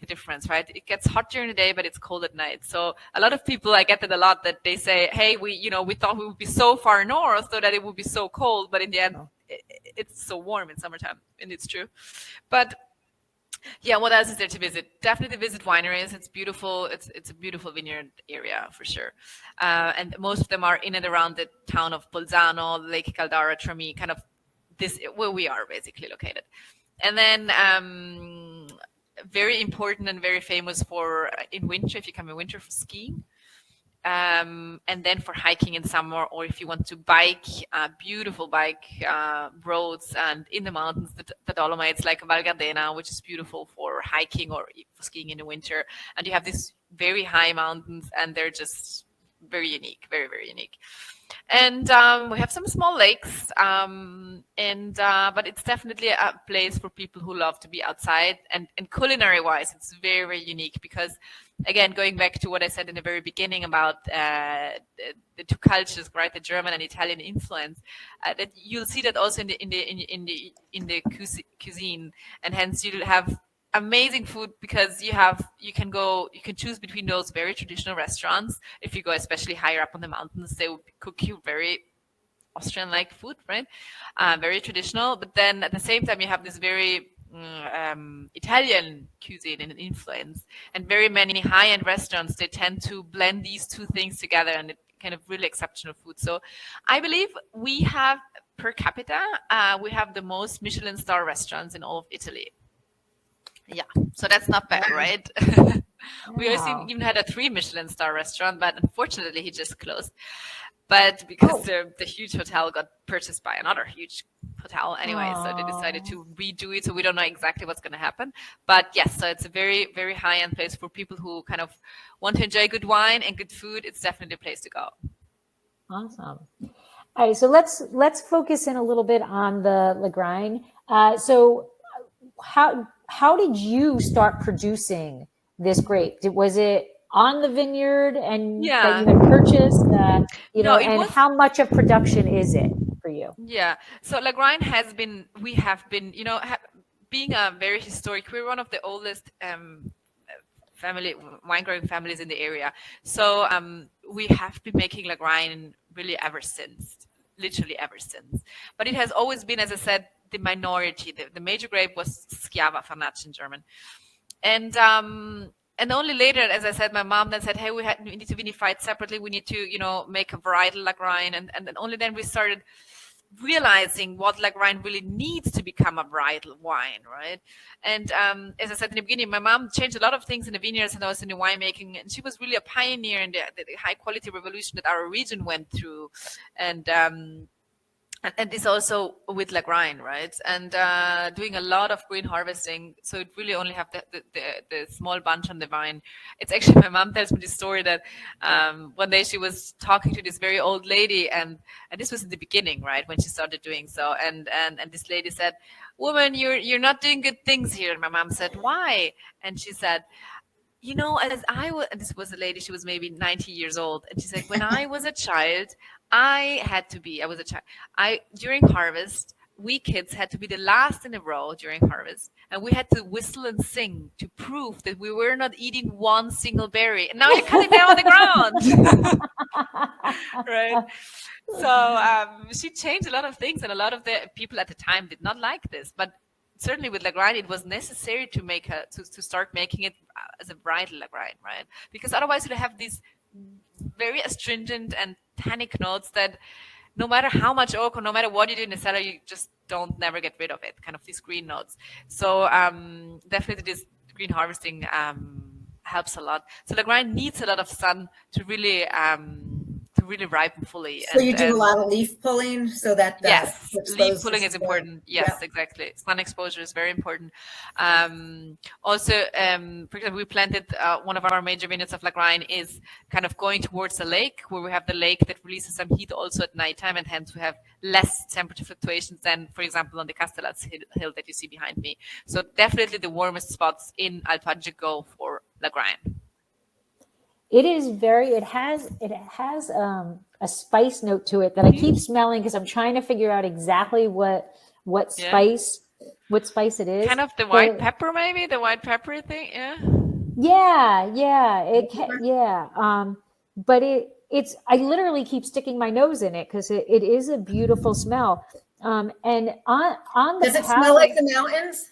difference, right? It gets hot during the day, but it's cold at night. So a lot of people, I get that a lot, that they say, hey, we thought we would be so far north so that it would be so cold, but in the end, it's so warm in summertime, and it's true. But yeah, what else is there to visit? Definitely visit wineries. It's beautiful. It's a beautiful vineyard area for sure. And most of them are in and around the town of Bolzano, Lake Caldara, Tremi, kind of where we are basically located. And then very important and very famous for in winter, if you come in winter, for skiing. And then for hiking in summer, or if you want to bike, beautiful bike roads and in the mountains, the Dolomites, like Val Gardena, which is beautiful for hiking or for skiing in the winter. And you have these very high mountains, and they're just very unique, very, very unique. And we have some small lakes, but it's definitely a place for people who love to be outside. And culinary-wise, it's very, very unique because, again, going back to what I said in the very beginning about the two cultures, right, the German and Italian influence, that you'll see that also in the cuisine, and hence you'll have amazing food because you can choose between those very traditional restaurants. If you go especially higher up on the mountains, they will cook you very Austrian-like food, right? Very traditional. But then at the same time, you have this very Italian cuisine and influence, and very many high-end restaurants, they tend to blend these two things together, and it kind of really exceptional food. So I believe we have per capita, we have the most Michelin star restaurants in all of Italy. Yeah, so that's not bad, right? We also even had a 3 Michelin star restaurant, but unfortunately he just closed. But because the huge hotel got purchased by another huge hotel anyway, so they decided to redo it. So we don't know exactly what's going to happen. But yes, so it's a very, very high-end place for people who kind of want to enjoy good wine and good food. It's definitely a place to go. Awesome. All right, so let's focus in a little bit on the Lagrein. So how did you start producing this grape? Was it on the vineyard and that you had purchased? How much of production is it for you? Yeah, so Lagrein we have been, being a very historic, we're one of the oldest wine growing families in the area. So we have been making Lagrein really literally ever since. But it has always been, as I said, the minority. The major grape was Schiava Farnacci in German. And only later, as I said, my mom then said, hey, we need to vinify it separately. We need to, make a varietal Lagrein. And then only then we started realizing what Lagrein really needs to become a varietal wine, right? And as I said in the beginning, my mom changed a lot of things in the vineyards and also in the winemaking, and she was really a pioneer in the high quality revolution that our region went through. And and it's also with Lagrein, right? And doing a lot of green harvesting, so it really only have the small bunch on the vine. It's actually, my mom tells me this story that one day she was talking to this very old lady, and this was in the beginning, right, when she started doing so, and this lady said, "Woman, you're not doing good things here." And my mom said, "Why?" And she said, "You know, as I was," and this was a lady, she was maybe 90 years old, and she said, "When I was a child, I was a child. During harvest, we kids had to be the last in a row during harvest, and we had to whistle and sing to prove that we were not eating one single berry. And now you're cutting down on the ground." Right? So she changed a lot of things, and a lot of the people at the time did not like this. But certainly with Lagrein, it was necessary to make to start making it as a varietal Lagrein, right? Because otherwise you'd have these very astringent and tannic notes that no matter how much oak or no matter what you do in the cellar, you just don't never get rid of it, kind of these green notes. So definitely this green harvesting helps a lot. So Lagrein needs a lot of sun to really ripen fully. So you do a lot of leaf pulling so that yes, leaf exposed pulling is important. Yes, yeah. exactly. Sun exposure is very important. Also, for example, we planted one of our major vineyards of Lagrein is kind of going towards the lake, where we have the lake that releases some heat also at nighttime, and hence we have less temperature fluctuations than, for example, on the Castellaz hill that you see behind me. So definitely the warmest spots in Alto Adige go for Lagrein. It is it has a spice note to it that I keep smelling because I'm trying to figure out exactly what spice it is. Kind of the white pepper, maybe the white pepper thing. But it's I literally keep sticking my nose in it because it is a beautiful smell. And on the does it smell like the mountains?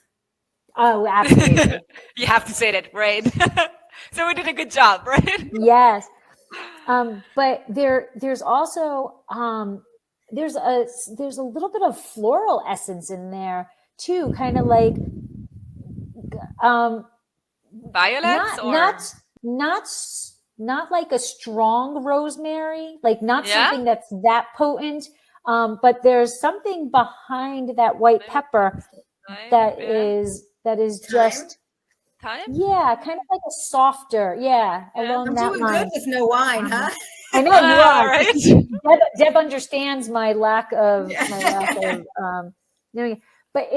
Oh, absolutely. You have to say that, right? So we did a good job, right? Yes. But there's also there's a little bit of floral essence in there too, kind of like violets, not like a strong rosemary, like not something that's that potent. But there's something behind that white pepper that is just Time? Yeah, kind of like a softer, along I'm that doing line. good with no wine, huh? I know you are. Right? Deb understands my lack of but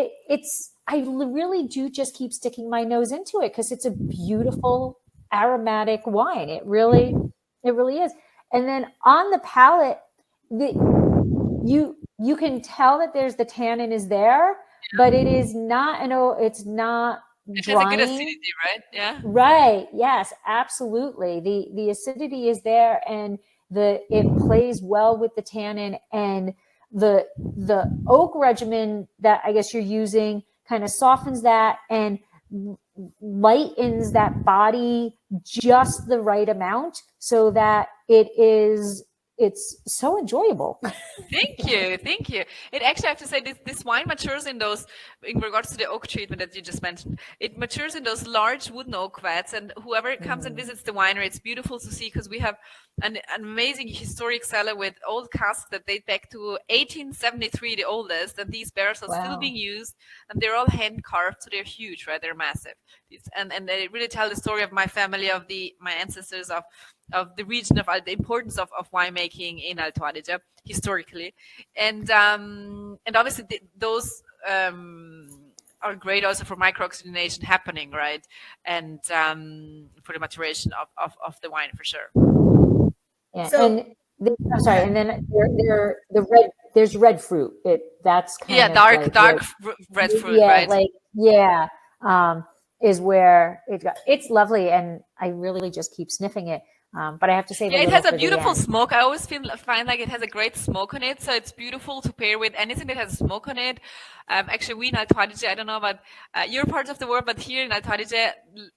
I really do just keep sticking my nose into it because it's a beautiful aromatic wine. It really is. And then on the palate, you can tell that there's the tannin is there, but it is not. It's not. It has a good acidity, right? Yeah. Right. Yes, absolutely. The acidity is there, and it plays well with the tannin, and the oak regimen that I guess you're using kind of softens that and lightens that body just the right amount so that it's so enjoyable. Thank you. It actually, I have to say, this wine matures in regards to the oak treatment that you just mentioned, it matures in those large wooden oak vats, and whoever comes and visits the winery, it's beautiful to see because we have an amazing historic cellar with old casks that date back to 1873, the oldest, and these barrels are still being used, and they're all hand carved, so they're huge, right? They're massive. And they really tell the story of my family, of my ancestors, of the region, of the importance of winemaking in Alto Adige historically, and obviously those are great also for microoxygenation happening, right? And for the maturation of the wine for sure. Yeah, so, I'm sorry, and then there's red fruit. That's kind of dark red fruit, right? Is where it's lovely, and I really just keep sniffing it. But I have to say, it has a beautiful smoke. I always find like it has a great smoke on it, so it's beautiful to pair with anything that has smoke on it. Actually, we in Alto Adige, I don't know about your parts of the world, but here in Alto Adige,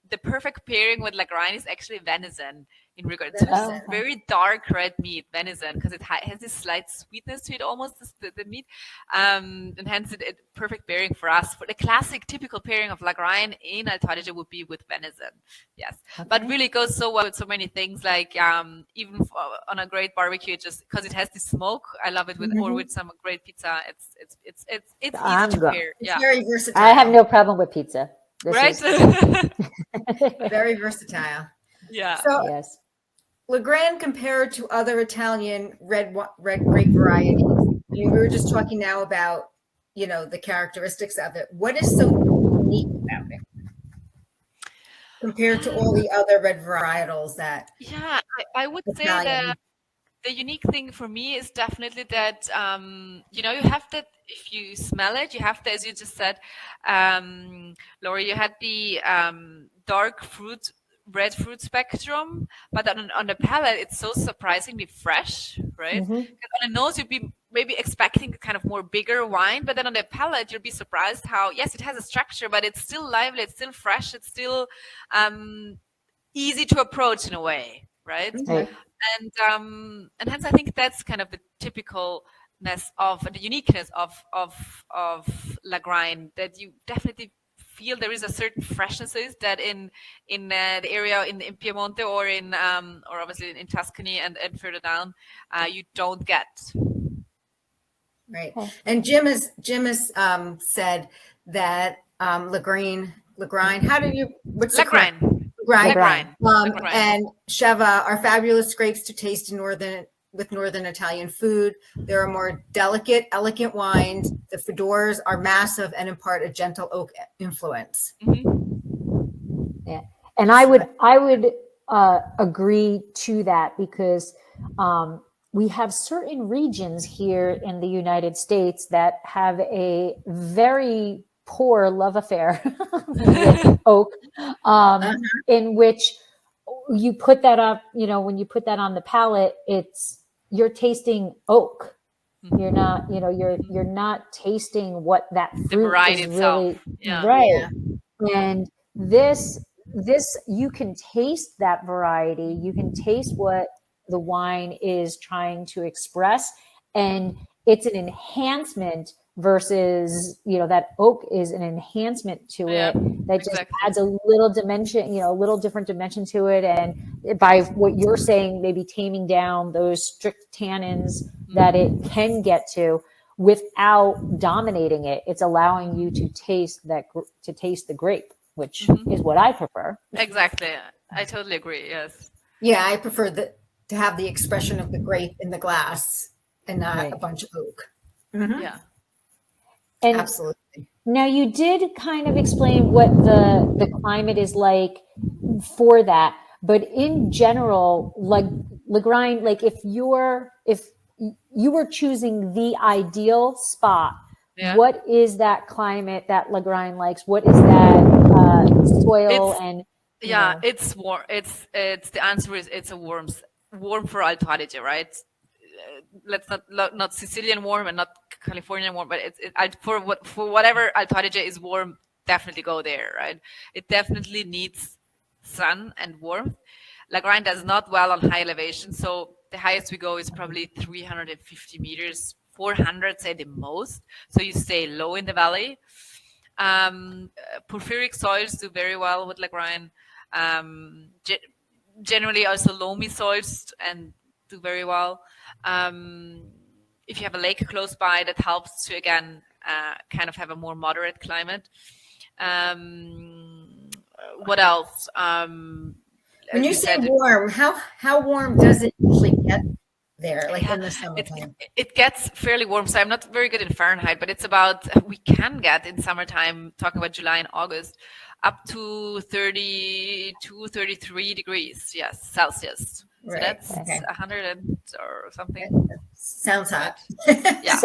the perfect pairing with Lagrein is actually venison. in regards to Venison. very dark red meat, venison, because it has this slight sweetness to it, almost the meat, and hence it perfect pairing for us. For the classic, typical pairing of Lagrein in Alto Adige would be with venison, yes. Okay. But really goes so well with so many things, like even on a great barbecue, just because it has this smoke. I love it with or with some great pizza. It's easy to pair. It's Yeah, very versatile. I have no problem with pizza. This right. is- Very versatile. Yeah. So yes. Lagrein compared to other Italian red grape varieties. I mean, we were just talking now about, the characteristics of it. What is so unique about it compared to all the other red varietals that? Yeah, I would say that the unique thing for me is definitely that, you have that, if you smell it, you have to, as you just said, Lori, you had the dark red fruit spectrum, but on the palate, it's so surprisingly fresh, right? Mm-hmm. On the nose, you'd be maybe expecting a kind of more bigger wine, but then on the palate, you'll be surprised how, yes, it has a structure, but it's still lively, it's still fresh, it's still easy to approach in a way, right? Right. And hence I think that's kind of the typicalness of the uniqueness of Lagrein, that you definitely feel there is a certain freshness that in the area in Piemonte or or obviously in Tuscany and further down you don't get. Right. And Jim has said that Lagrein. How do you? What's Lagrein. Lagrein. Lagrein. And Sheva are fabulous grapes to taste in northern Italian food. There are more delicate, elegant wines. The fedors are massive and impart a gentle oak influence. Mm-hmm. Yeah, and I would agree to that, because we have certain regions here in the United States that have a very poor love affair with oak, in which you put that up, when you put that on the palate, you're tasting oak. You're not, you're not tasting what that fruit the variety is itself. really, right. Yeah. And this, you can taste that variety. You can taste what the wine is trying to express, and it's an enhancement versus, that oak is an enhancement to it that just adds a little dimension, a little different dimension to it. And by what you're saying, maybe taming down those strict tannins that it can get to without dominating it, it's allowing you to taste the grape, which is what I prefer. Exactly. I totally agree. Yes. Yeah, I prefer to have the expression of the grape in the glass and not a bunch of oak. Mm-hmm. Yeah. And absolutely. Now, you did kind of explain what the climate is like for that, but in general, like Lagrein, like if you were choosing the ideal spot, what is that climate that Lagrein likes? What is that soil it's warm. It's the answer is it's a warm for Alto Adige, right? Let's not Sicilian warm and not Californian warm, but for whatever Alto Adige is warm, definitely go there, right? It definitely needs sun and warmth. Lagrein does not well on high elevation, so the highest we go is probably 350 meters, 400 say the most. So you stay low in the valley. Porphyric soils do very well with Lagrein. Generally also loamy soils and do very well. If you have a lake close by, that helps to again kind of have a more moderate climate. What else? When you say warm, how warm does it usually get there, like in the summertime? It gets fairly warm. So I'm not very good in Fahrenheit, but it's we can get in summertime, talking about July and August, up to 32, 33 degrees, yes, Celsius. Right. So that's 100 or something. Sounds hot. Yeah.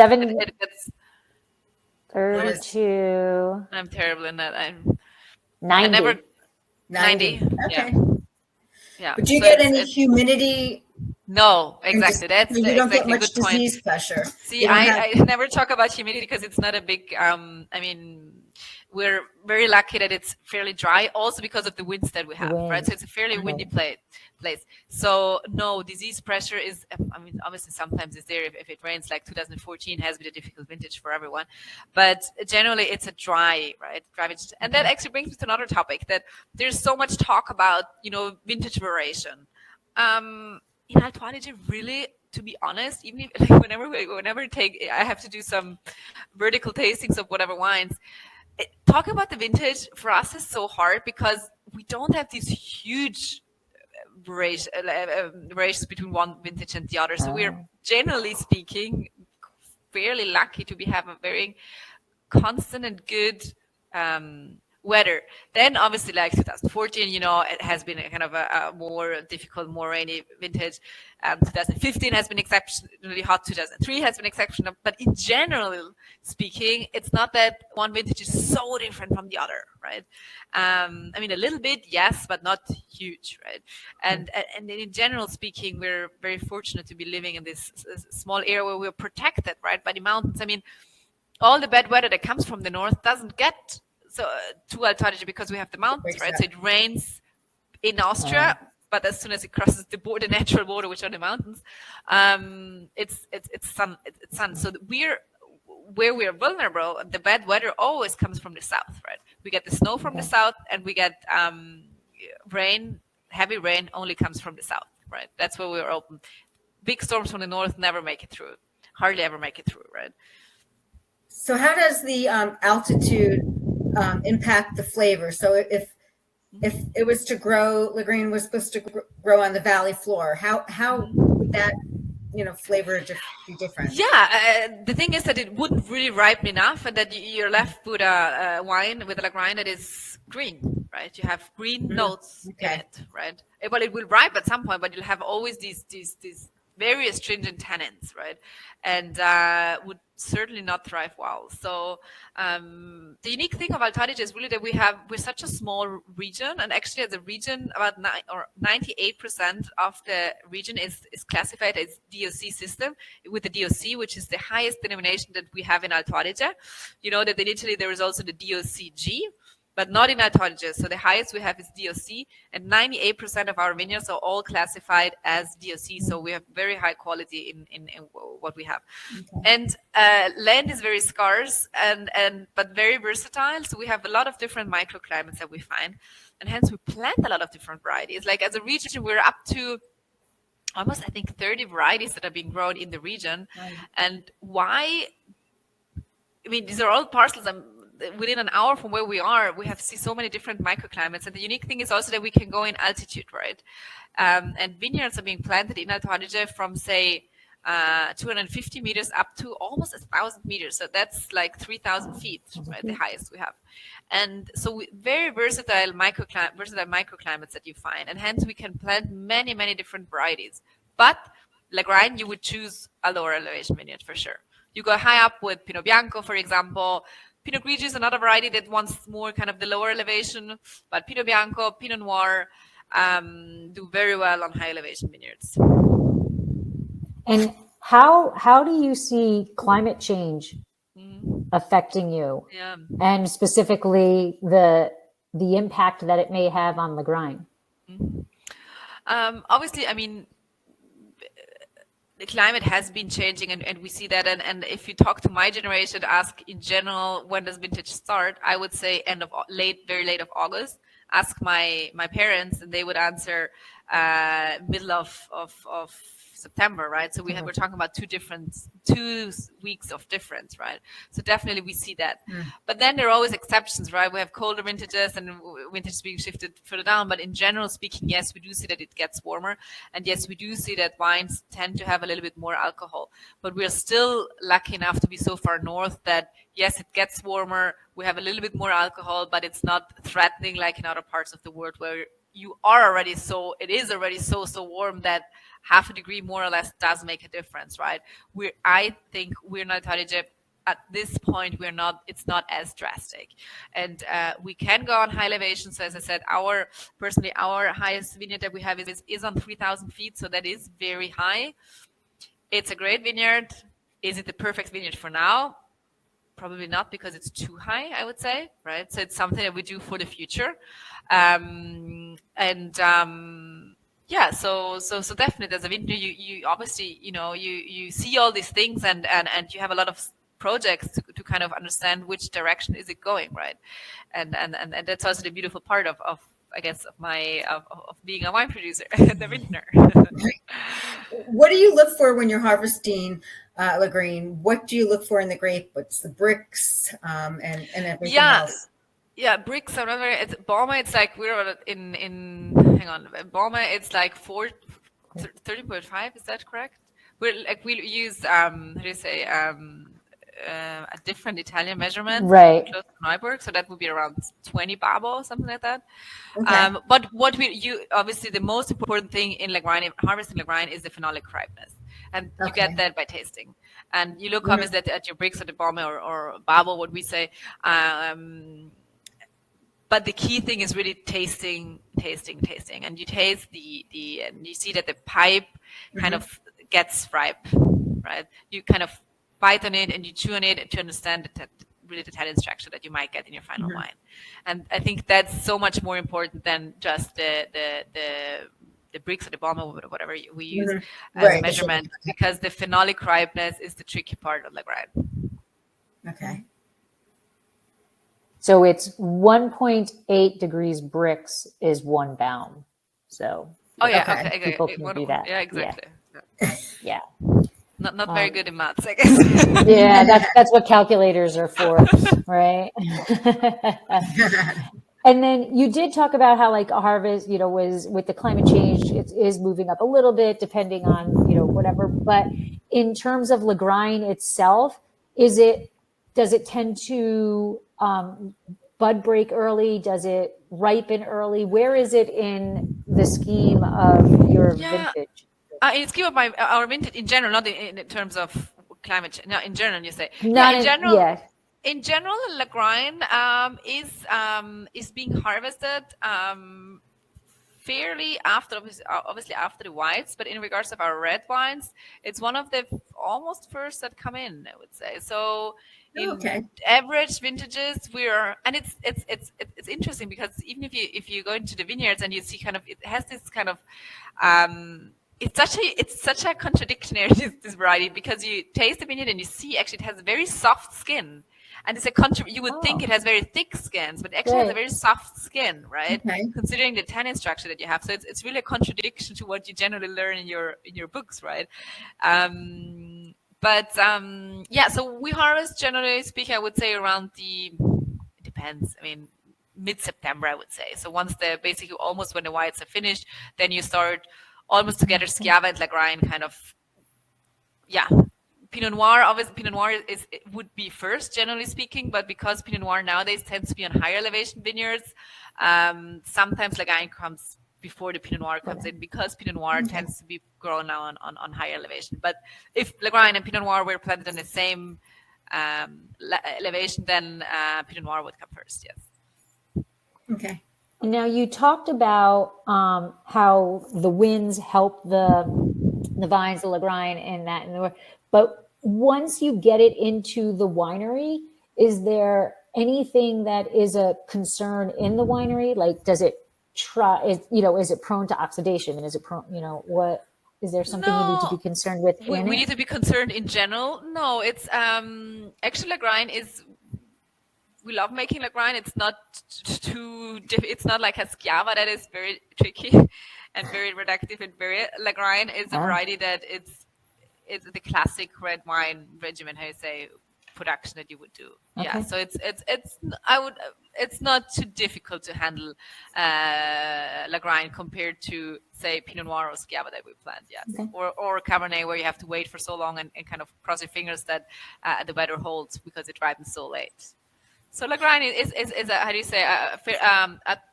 32. I'm terrible in that. 90. 90. Okay. Yeah. But do you get any humidity? No, exactly. That's you don't exactly get much disease pressure. See, I never talk about humidity because it's not a big. we're very lucky that it's fairly dry, also because of the winds that we have, right? So it's a fairly windy place. So no, disease pressure is, I mean, obviously sometimes it's there if it rains, like 2014 has been a difficult vintage for everyone, but generally it's a dry vintage. And that actually brings me to another topic, that there's so much talk about, vintage variation. In Alto Adige, really, to be honest, even if, like, whenever I have to do some vertical tastings of whatever wines, talking about the vintage for us is so hard because we don't have these huge variations between one vintage and the other. So we're, generally speaking, fairly lucky to have a very constant and good weather. Then obviously, like 2014, it has been a kind of a more difficult, more rainy vintage. 2015 has been exceptionally hot. 2003 has been exceptional. But in general speaking, it's not that one vintage is so different from the other, right? I mean, a little bit, yes, but not huge, right? And in general speaking, we're very fortunate to be living in this small area where we're protected, right, by the mountains. I mean, all the bad weather that comes from the north doesn't get to Alto Adige because we have the mountains, right? So it rains in Austria, but as soon as it crosses the natural border, which are the mountains, it's sun. So where we are vulnerable, the bad weather always comes from the south, right? We get the snow from the south, and we get rain. Heavy rain only comes from the south, right? That's where we're open. Big storms from the north never make it through. Hardly ever make it through, right? So how does the altitude impact the flavor? So if it was to grow, Lagrein was supposed to grow on the valley floor, how would that flavor be different? Yeah, the thing is that it wouldn't really ripen enough, and that you're left with a wine with a Lagrein that is green, right? You have green notes in it, right? Well, it will ripe at some point, but you'll have always these very astringent tannins, right? And would certainly not thrive well. So the unique thing of Alto Adige is really that we're such a small region, and actually as a region, about 98% of the region is classified as DOC system, with the DOC, which is the highest denomination that we have in Alto Adige. You know that in Italy there is also the DOCG, but not in Alto Adige. So the highest we have is DOC, and 98% of our vineyards are all classified as DOC. So we have very high quality in what we have. And land is very scarce but very versatile. So we have a lot of different microclimates that we find, and hence we plant a lot of different varieties. Like as a region, we're up to almost, I think, 30 varieties that are being grown in the region. Right. And why? I mean, these are all parcels. Within an hour from where we are, we have see so many different microclimates. And the unique thing is also that we can go in altitude, right? And vineyards are being planted in Alto Adige from, say, 250 meters up to almost 1,000 meters. So that's like 3,000 feet, right? The highest we have. And so very versatile microclimates that you find. And hence we can plant many, many different varieties. But Lagrein, you would choose a lower elevation vineyard for sure. You go high up with Pinot Bianco, for example. Pinot Grigio is another variety that wants more kind of the lower elevation, but Pinot Bianco, Pinot Noir do very well on high elevation vineyards. And how do you see climate change affecting you? Yeah. And specifically the impact that it may have on Lagrein? Obviously, I mean, the climate has been changing, and we see that. And if you talk to my generation, ask in general, when does vintage start? I would say very late of August. Ask my parents, and they would answer middle of September, right? So we're talking about 2 weeks of difference, right? So definitely we see that. But then there are always exceptions, right? We have colder vintages and vintages being shifted further down. But in general speaking, yes, we do see that it gets warmer. And yes, we do see that wines tend to have a little bit more alcohol. But we're still lucky enough to be so far north that, yes, it gets warmer. We have a little bit more alcohol, but it's not threatening like in other parts of the world where it is already so warm that half a degree more or less does make a difference, right? I think we're not at this point. It's not as drastic, and we can go on high elevation. So as I said, our highest vineyard that we have is on 3,000 feet, so that is very high. It's a great vineyard. Is it the perfect vineyard for now? probably not, because it's too high, I would say, right? So it's something that we do for the future. Yeah, so definitely as a vintner, you obviously, you see all these things, and you have a lot of projects to kind of understand which direction is it going, right? And that's also the beautiful part of I guess of being a wine producer, the vintner. What do you look for when you're harvesting Lagrein? What do you look for in the grape? What's the bricks and everything else? Yeah, bricks are not very. It's Balma. It's like we're in. Hang on, Balma. It's like 30.5. Is that correct? We use how do you say a different Italian measurement, right? Close to Neuburg, so that would be around 20 babo, something like that. Okay. But what obviously the most important thing in Lagrein, harvesting Lagrein, is the phenolic ripeness, and you get that by tasting. And you look obviously at your bricks or the Balma or babo, what we say. But the key thing is really tasting, and you taste and you see that the pipe kind of gets ripe, right? You kind of bite on it and you chew on it to understand really the tannin structure that you might get in your final wine. And I think that's so much more important than just the bricks or the Balma or whatever we use as a measurement, because the phenolic ripeness is the tricky part of Lagrein. Okay. So it's 1.8 degrees bricks is 1 baum. So people can do that. Yeah, exactly. Yeah. Not very good in maths, I guess. Yeah, that's what calculators are for, right? And then you did talk about how like a harvest, was with the climate change, it is moving up a little bit depending on, whatever. But in terms of Lagrein itself, does it tend to bud break early? Does it ripen early? Where is it in the scheme of your vintage? In the scheme of our vintage in general, not in terms of climate change. No, in general, you say. In general, Lagrein is being harvested fairly obviously after the whites, but in regards of our red wines, it's one of the almost first that come in, I would say. So in average vintages, and it's interesting, because even if you go into the vineyards and you see kind of, it has this kind of it's such a contradiction, this variety, because you taste the vineyard and you see actually it has a very soft skin. And it's you would think it has very thick skins, but it actually has a very soft skin, right? Okay. Considering the tannin structure that you have. So it's really a contradiction to what you generally learn in your books, right? So we harvest, generally speaking, I would say around it depends. I mean, mid-September, I would say. So once basically almost when the whites are finished, then you start almost together Schiava and Lagrein kind of, Pinot Noir, obviously Pinot Noir would be first, generally speaking, but because Pinot Noir nowadays tends to be on higher elevation vineyards, sometimes Lagrein comes before the Pinot Noir comes in, because Pinot Noir tends to be grown now on higher elevation. But if Lagrein and Pinot Noir were planted on the same elevation, then Pinot Noir would come first, yes. Okay. Now you talked about how the winds help the vines, the Lagrein, and but once you get it into the winery, is there anything that is a concern in the winery? Like, does it is it prone to oxidation? And is it prone, what, is there something you need to be concerned with? We need to be concerned in general. No, it's actually Lagrein we love making Lagrein. It's not it's not like a Schiava that is very tricky and very reductive and very. Lagrein is a variety that it's the classic red wine regimen, how you say, production that you would do. Okay. Yeah, so it's not too difficult to handle Lagrein compared to, say, Pinot Noir or Schiava that we plant, yes. Okay. Or Cabernet, where you have to wait for so long and kind of cross your fingers that the weather holds because it ripens so late. So Lagrein is a, how do you say, a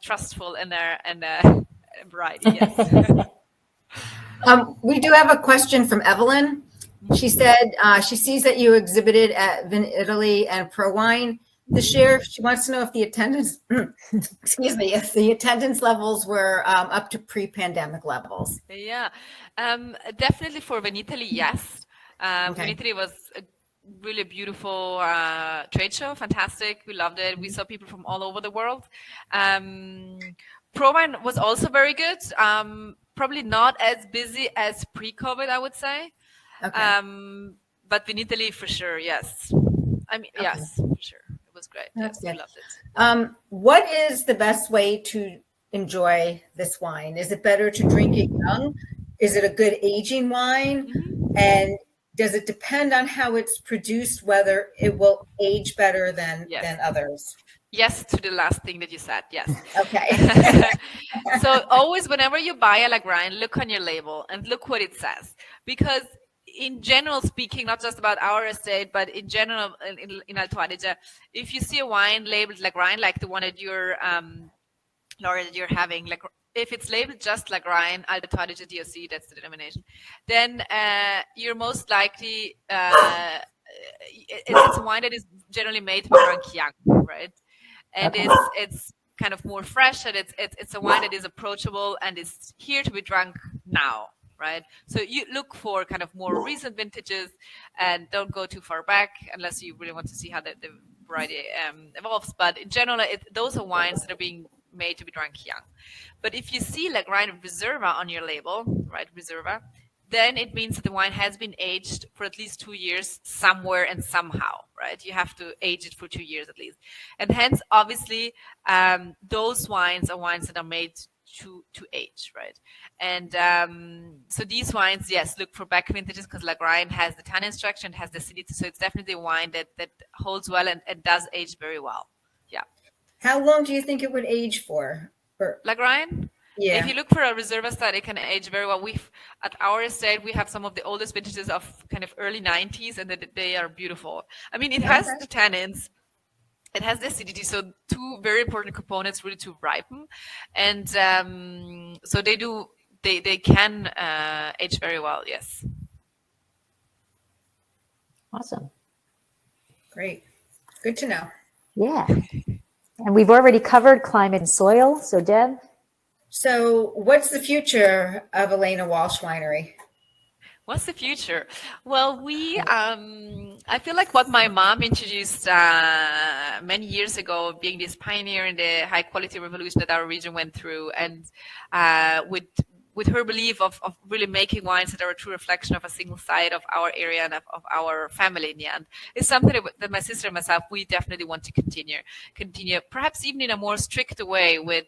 trustful and a variety, yes. We do have a question from Evelyn. She said she sees that you exhibited at Vin Italy and Pro Wine this year. She wants to know if the attendance, if the attendance levels were up to pre-pandemic levels. Yeah, definitely for Vin Italy, yes. Vin Italy was really beautiful trade show. Fantastic. We loved it. We saw people from all over the world. ProWine was also very good. Probably not as busy as pre-COVID, I would say. Okay. But Vinitaly for sure, yes. I mean, Okay. yes, for sure. It was great. That's Yes, we good. loved it. What is the best way to enjoy this wine? Is it better to drink it young? Is it a good aging wine? And does it depend on how it's produced, whether it will age better than others? Yes, to the last thing that you said. Yes. Okay. So always, whenever you buy a Lagrein, look on your label and look what it says, because in general speaking, not just about our estate, but in general in Alto Adige, if you see a wine labeled Lagrein, like the one that you're Laura, that you're having, like if it's labeled just Lagrein, Alto Adige DOC, that's the denomination, then you're most likely it's a wine that is generally made to be drunk young, right? And it's kind of more fresh, and it's a wine that is approachable and is here to be drunk now, right? So you look for kind of more recent vintages and don't go too far back unless you really want to see how the variety evolves. But in general, those are wines that are being made to be drunk young. But if you see Lagrein Reserva on your label, right, Reserva, then it means that the wine has been aged for at least 2 years somewhere and somehow, right? You have to age it for 2 years at least. And hence, obviously, those wines are wines that are made to age, right? And so these wines, yes, look for back vintages, because Lagrein has the tannin structure and has the acidity. So it's definitely a wine that holds well and does age very well. Yeah. How long do you think it would age for? Lagrein? Yeah. If you look for a Reserva style, it can age very well. At our estate, we have some of the oldest vintages of kind of early 90s, and they are beautiful. I mean, it has the tannins, it has the acidity, so two very important components really to ripen, and so they can age very well. Yes. Awesome. Great. Good to know. Yeah. And we've already covered climate and soil. So Deb? So what's the future of Elena Walch Winery? What's the future? Well, I feel like what my mom introduced many years ago, being this pioneer in the high quality revolution that our region went through, and with her belief of really making wines that are a true reflection of a single side of our area and of our family in the end, is something that my sister and myself, we definitely want to continue, perhaps even in a more strict way with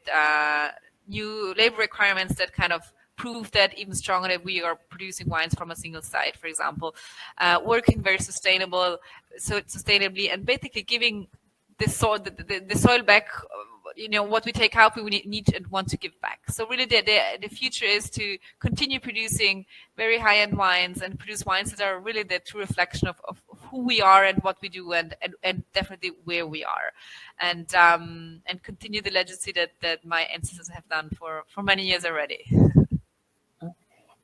new labor requirements that kind of prove that even stronger that we are producing wines from a single site, for example, working very sustainably and basically giving the soil back, what we take out, we need and want to give back. So really the future is to continue producing very high-end wines and produce wines that are really the true reflection of who we are and what we do and definitely where we are. And continue the legacy that my ancestors have done for many years already.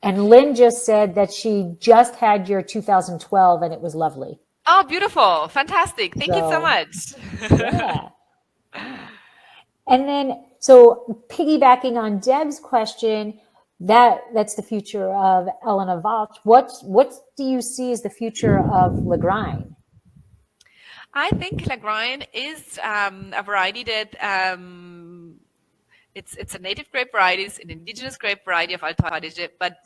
And Lynn just said that she just had your 2012 and it was lovely. Oh, beautiful. Fantastic. Thank you so much. Yeah. And then, so piggybacking on Deb's question, that's the future of Elena Walch. What do you see as the future of Lagrein? I think Lagrein is a variety that it's a native grape variety, it's an indigenous grape variety of Alto Adige, but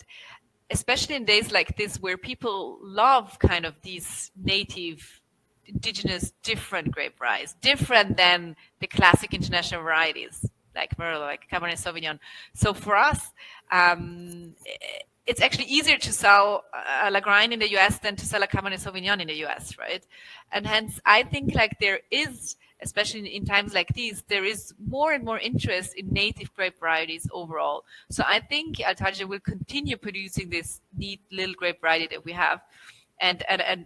especially in days like this where people love kind of these native, indigenous, different grape varieties, different than the classic international varieties like Merlot, like Cabernet Sauvignon. So for us, it's actually easier to sell a Lagrein in the US than to sell a Cabernet Sauvignon in the US, right? And hence, I think like there is, especially in times like these, there is more and more interest in native grape varieties overall. So I think Alto Adige will continue producing this neat little grape variety that we have, and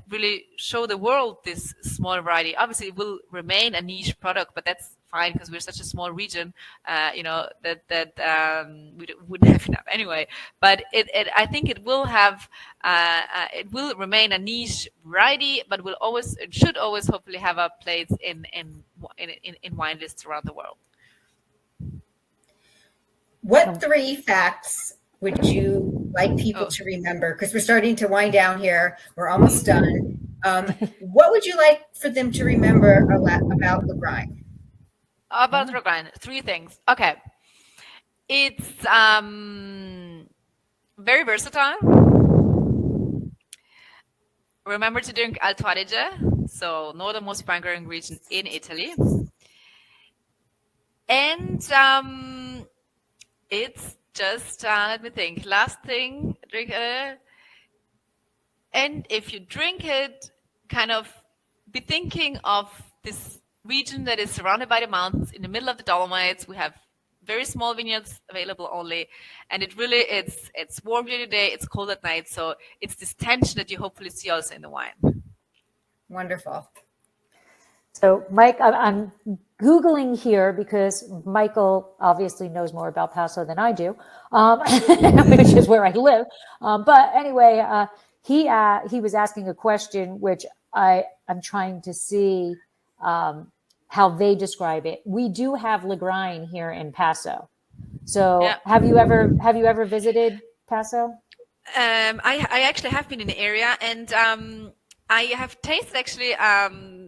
really show the world this small variety. Obviously, it will remain a niche product, but that's fine because we're such a small region, that we wouldn't have enough anyway. But I think it will have, it will remain a niche variety, but should always hopefully have a place in wine lists around the world. What 3 facts would you like people to remember? Because we're starting to wind down here. We're almost done. What would you like for them to remember about Lagrein? About Lagrein, 3 things. Okay. It's very versatile. Remember to drink Alto Adige, so northernmost wine growing region in Italy. And it's just, let me think, last thing, drink and if you drink it, kind of be thinking of this region that is surrounded by the mountains in the middle of the Dolomites. We have very small vineyards available only, and it's warm during the day, it's cold at night, so it's this tension that you hopefully see also in the wine. Wonderful. So, Mike, I'm Googling here because Michael obviously knows more about Paso than I do, which is where I live. But anyway, he was asking a question, which I'm trying to see how they describe it. We do have Lagrein here in Paso. So, Yeah. have you ever visited Paso? I actually have been in the area, and I have tasted actually.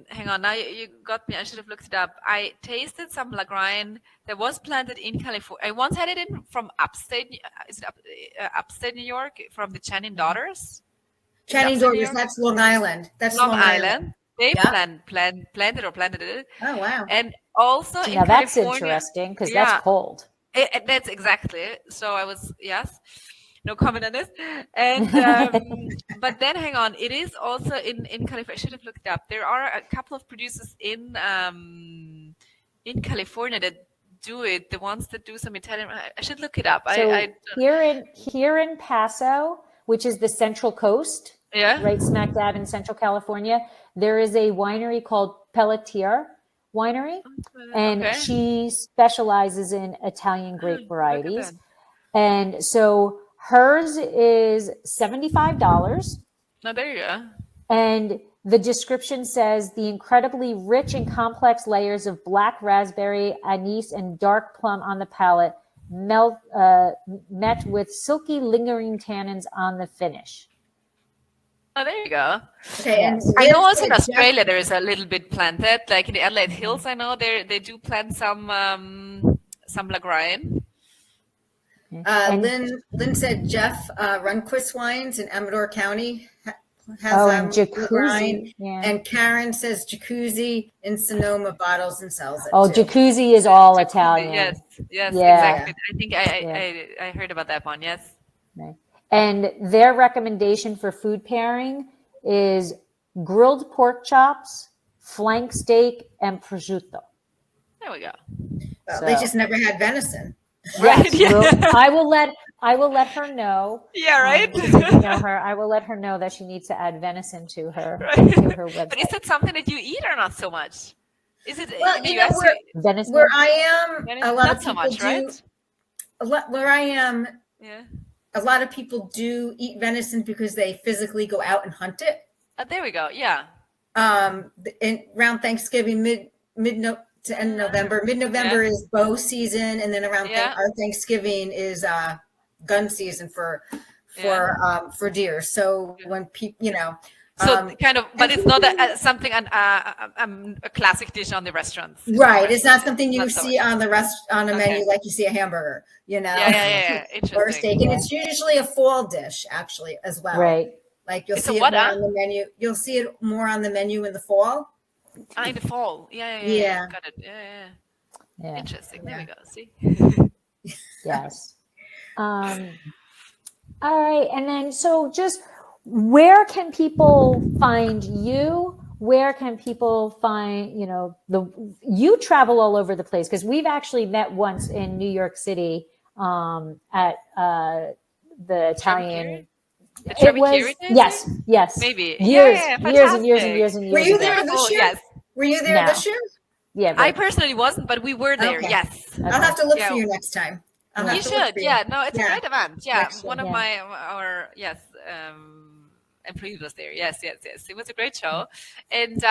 Hang on, now you got me. I should have looked it up. I tasted some Lagrein that was planted in California. I once had it in from upstate. Is it upstate New York from the Channing daughters? Channing daughters. That's Long Island. That's Long Island. They Yeah. planted it. Oh wow. And also in Now that's California, interesting because Yeah. that's cold. That's exactly it. So I was, yes, no comment on this. And but then hang on, it is also in California. I should have looked it up. There are a couple of producers in California that do it. The ones that do some Italian. I should look it up. So here in Paso, which is the Central Coast, Yeah. right smack dab in Central California, there is a winery called Pelletier Winery, and Okay. she specializes in Italian grape Look at varieties. that. And so hers is $75. No, there you go. And the description says the incredibly rich and complex layers of black raspberry, anise, and dark plum on the palate met with silky lingering tannins on the finish. Oh, there you go. Okay. And Yes. I know Liz also in said Australia there is a little bit planted, like in the Adelaide Hills. I know they do plant some Lagrein. And- Lynn said Jeff Runquist Wines in Amador County has and Lagrein. Jacuzzi. Yeah. And Karen says Jacuzzi in Sonoma bottles and sells it. Oh, too. Jacuzzi is all Italian. Yes, Yeah. exactly. I think I heard about that one. Yes. Right. And their recommendation for food pairing is grilled pork chops, flank steak, and prosciutto. There we go. Well, So- they just never had venison. Yes, Yeah. I will let her know. Yeah, right. Because if you know her, I will let her know that she needs to add venison to her website. But is it something that you eat or not so much? Is it Well, in the you know, US? venison? Where I am, Then a it's lot not of so people much, do. right? Where I am, Yeah. a lot of people do eat venison because they physically go out and hunt it. There we go. Yeah. Around Thanksgiving, mid to end November. Mid-November is bow season, and then around our Thanksgiving is gun season for deer. So when people, So kind of, but it's not something a classic dish on the restaurants. right? It's not something you Not so see much. on a Okay. menu like you see a hamburger, Yeah. Interesting. or a steak, and it's usually a fall dish actually as well. Right. Like you'll It's a see it what, more huh? on the menu. You'll see it more on the menu in the fall. In the fall. Yeah. Yeah. Got it. Yeah. Yeah. Interesting. There we go. See. Yes. All right. And then, so just where can people find you? Where can people find, you travel all over the place, because we've actually met once in New York City at the Italian. The It was, Trebbieri tasting? yes. Maybe. Years Yeah, and years and fantastic. years and years Were you ago. there this year? Yes. Were you there No. this year? Yeah. I But, personally wasn't, but we were there. Okay. Yes. I'll have to look Yeah. for you next time. I'll You have You to look should. for Yeah. No, it's Yeah. a great event. Yeah. Next One year. of Yeah. our yes. Preview was there. Yes. It was a great show. And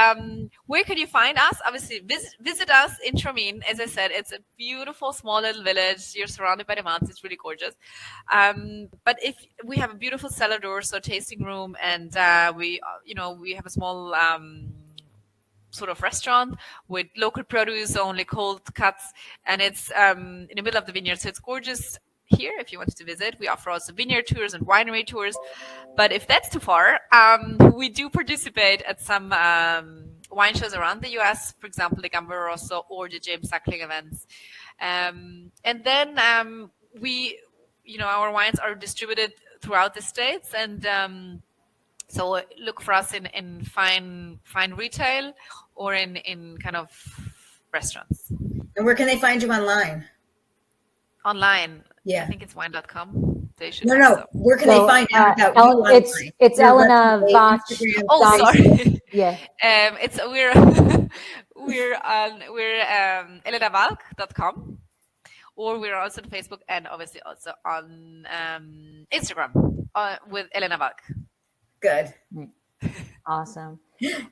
where can you find us? Obviously, visit us in Tromin. As I said, it's a beautiful small little village. You're surrounded by the mountains. It's really gorgeous. But if we have a beautiful cellar door, so tasting room, and we have a small sort of restaurant with local produce, only cold cuts, and it's in the middle of the vineyard, so it's gorgeous here if you wanted to visit. We offer also vineyard tours and winery tours, but if that's too far, we do participate at some wine shows around the US, for example the Gamba Rosso or the James Suckling events, and then our wines are distributed throughout the states, and so look for us in fine retail or in kind of restaurants. And where can they find you online? Online, Yeah. I think it's wine.com. They should. No. Where can they find out about you online? It's Your Elena website, Walch. Instagram, Oh, sorry. Yeah. We're elenawalch.com, or we're also on Facebook and obviously also on Instagram with Elena Walch. Good. Awesome.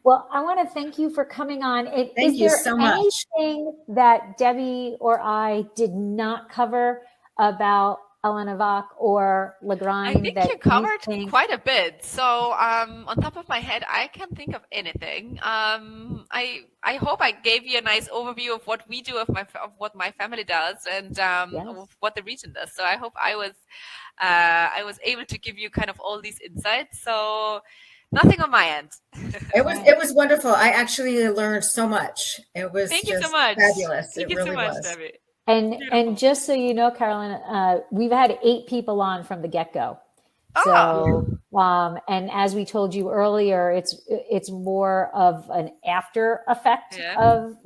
Well, I want to thank you for coming on. Thank you so much. Anything that Debbie or I did not cover about Elena Walch or Lagrein? I think you covered quite a bit. So on top of my head, I can't think of anything. I hope I gave you a nice overview of what we do, of what my family does, and of what the region does. So I hope I was able to give you kind of all these insights. So nothing on my end. It was wonderful. I actually learned so much. It was Thank you so much. Fabulous. Thank it you really so much, was. Debbie. And just so you know, Karoline, we've had 8 people on from the get-go. So, and as we told you earlier, it's more of an after effect of,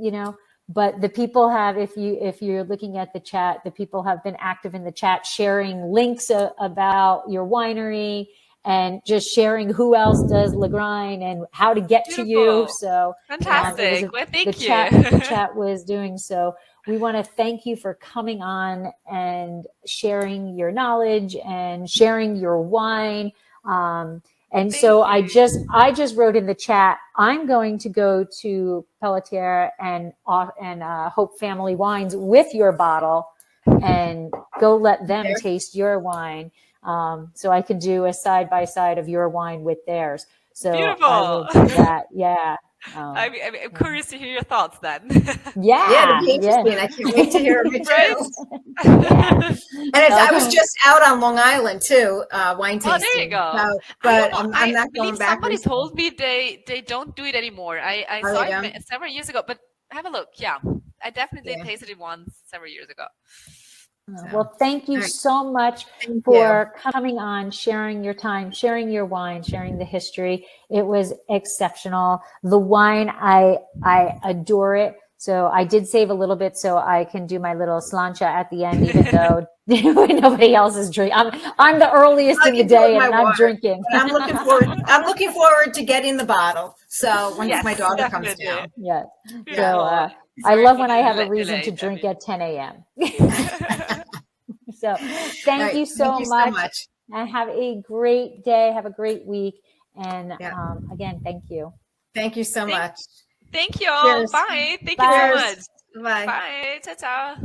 but the people have, if you're looking at the chat, the people have been active in the chat, sharing links about your winery and just sharing who else does Lagrein and how to get to you. So fantastic. Well, thank you. The chat was doing so. We want to thank you for coming on and sharing your knowledge and sharing your wine. So I just wrote in the chat, I'm going to go to Pelletier and Hope Family Wines with your bottle and go let them taste your wine. So I can do a side by side of your wine with theirs. So beautiful. I will do that. Yeah. I'm curious to hear your thoughts then. Yeah, interesting. I can't wait to hear it too. And I was just out on Long Island too, wine tasting. Oh, there you go. So, but I'm not going back. Somebody told me they don't do it anymore. I saw it several years ago, but have a look. Yeah, I definitely tasted it once several years ago. Well, thank you so much for coming on, sharing your time, sharing your wine, sharing the history. It was exceptional. The wine, I adore it. So I did save a little bit so I can do my little slancha at the end, even though nobody else is drinking. I'm the earliest in the day and I'm drinking. I'm looking forward to getting the bottle. So once my daughter comes down. Yeah. So I love when I have a reason to drink at 10 a.m. So thank you so much. And have a great day. Have a great week. And again, thank you. Thank you so much. Thank you all. Bye. Thank you so much. Bye. Bye. Ciao, ciao.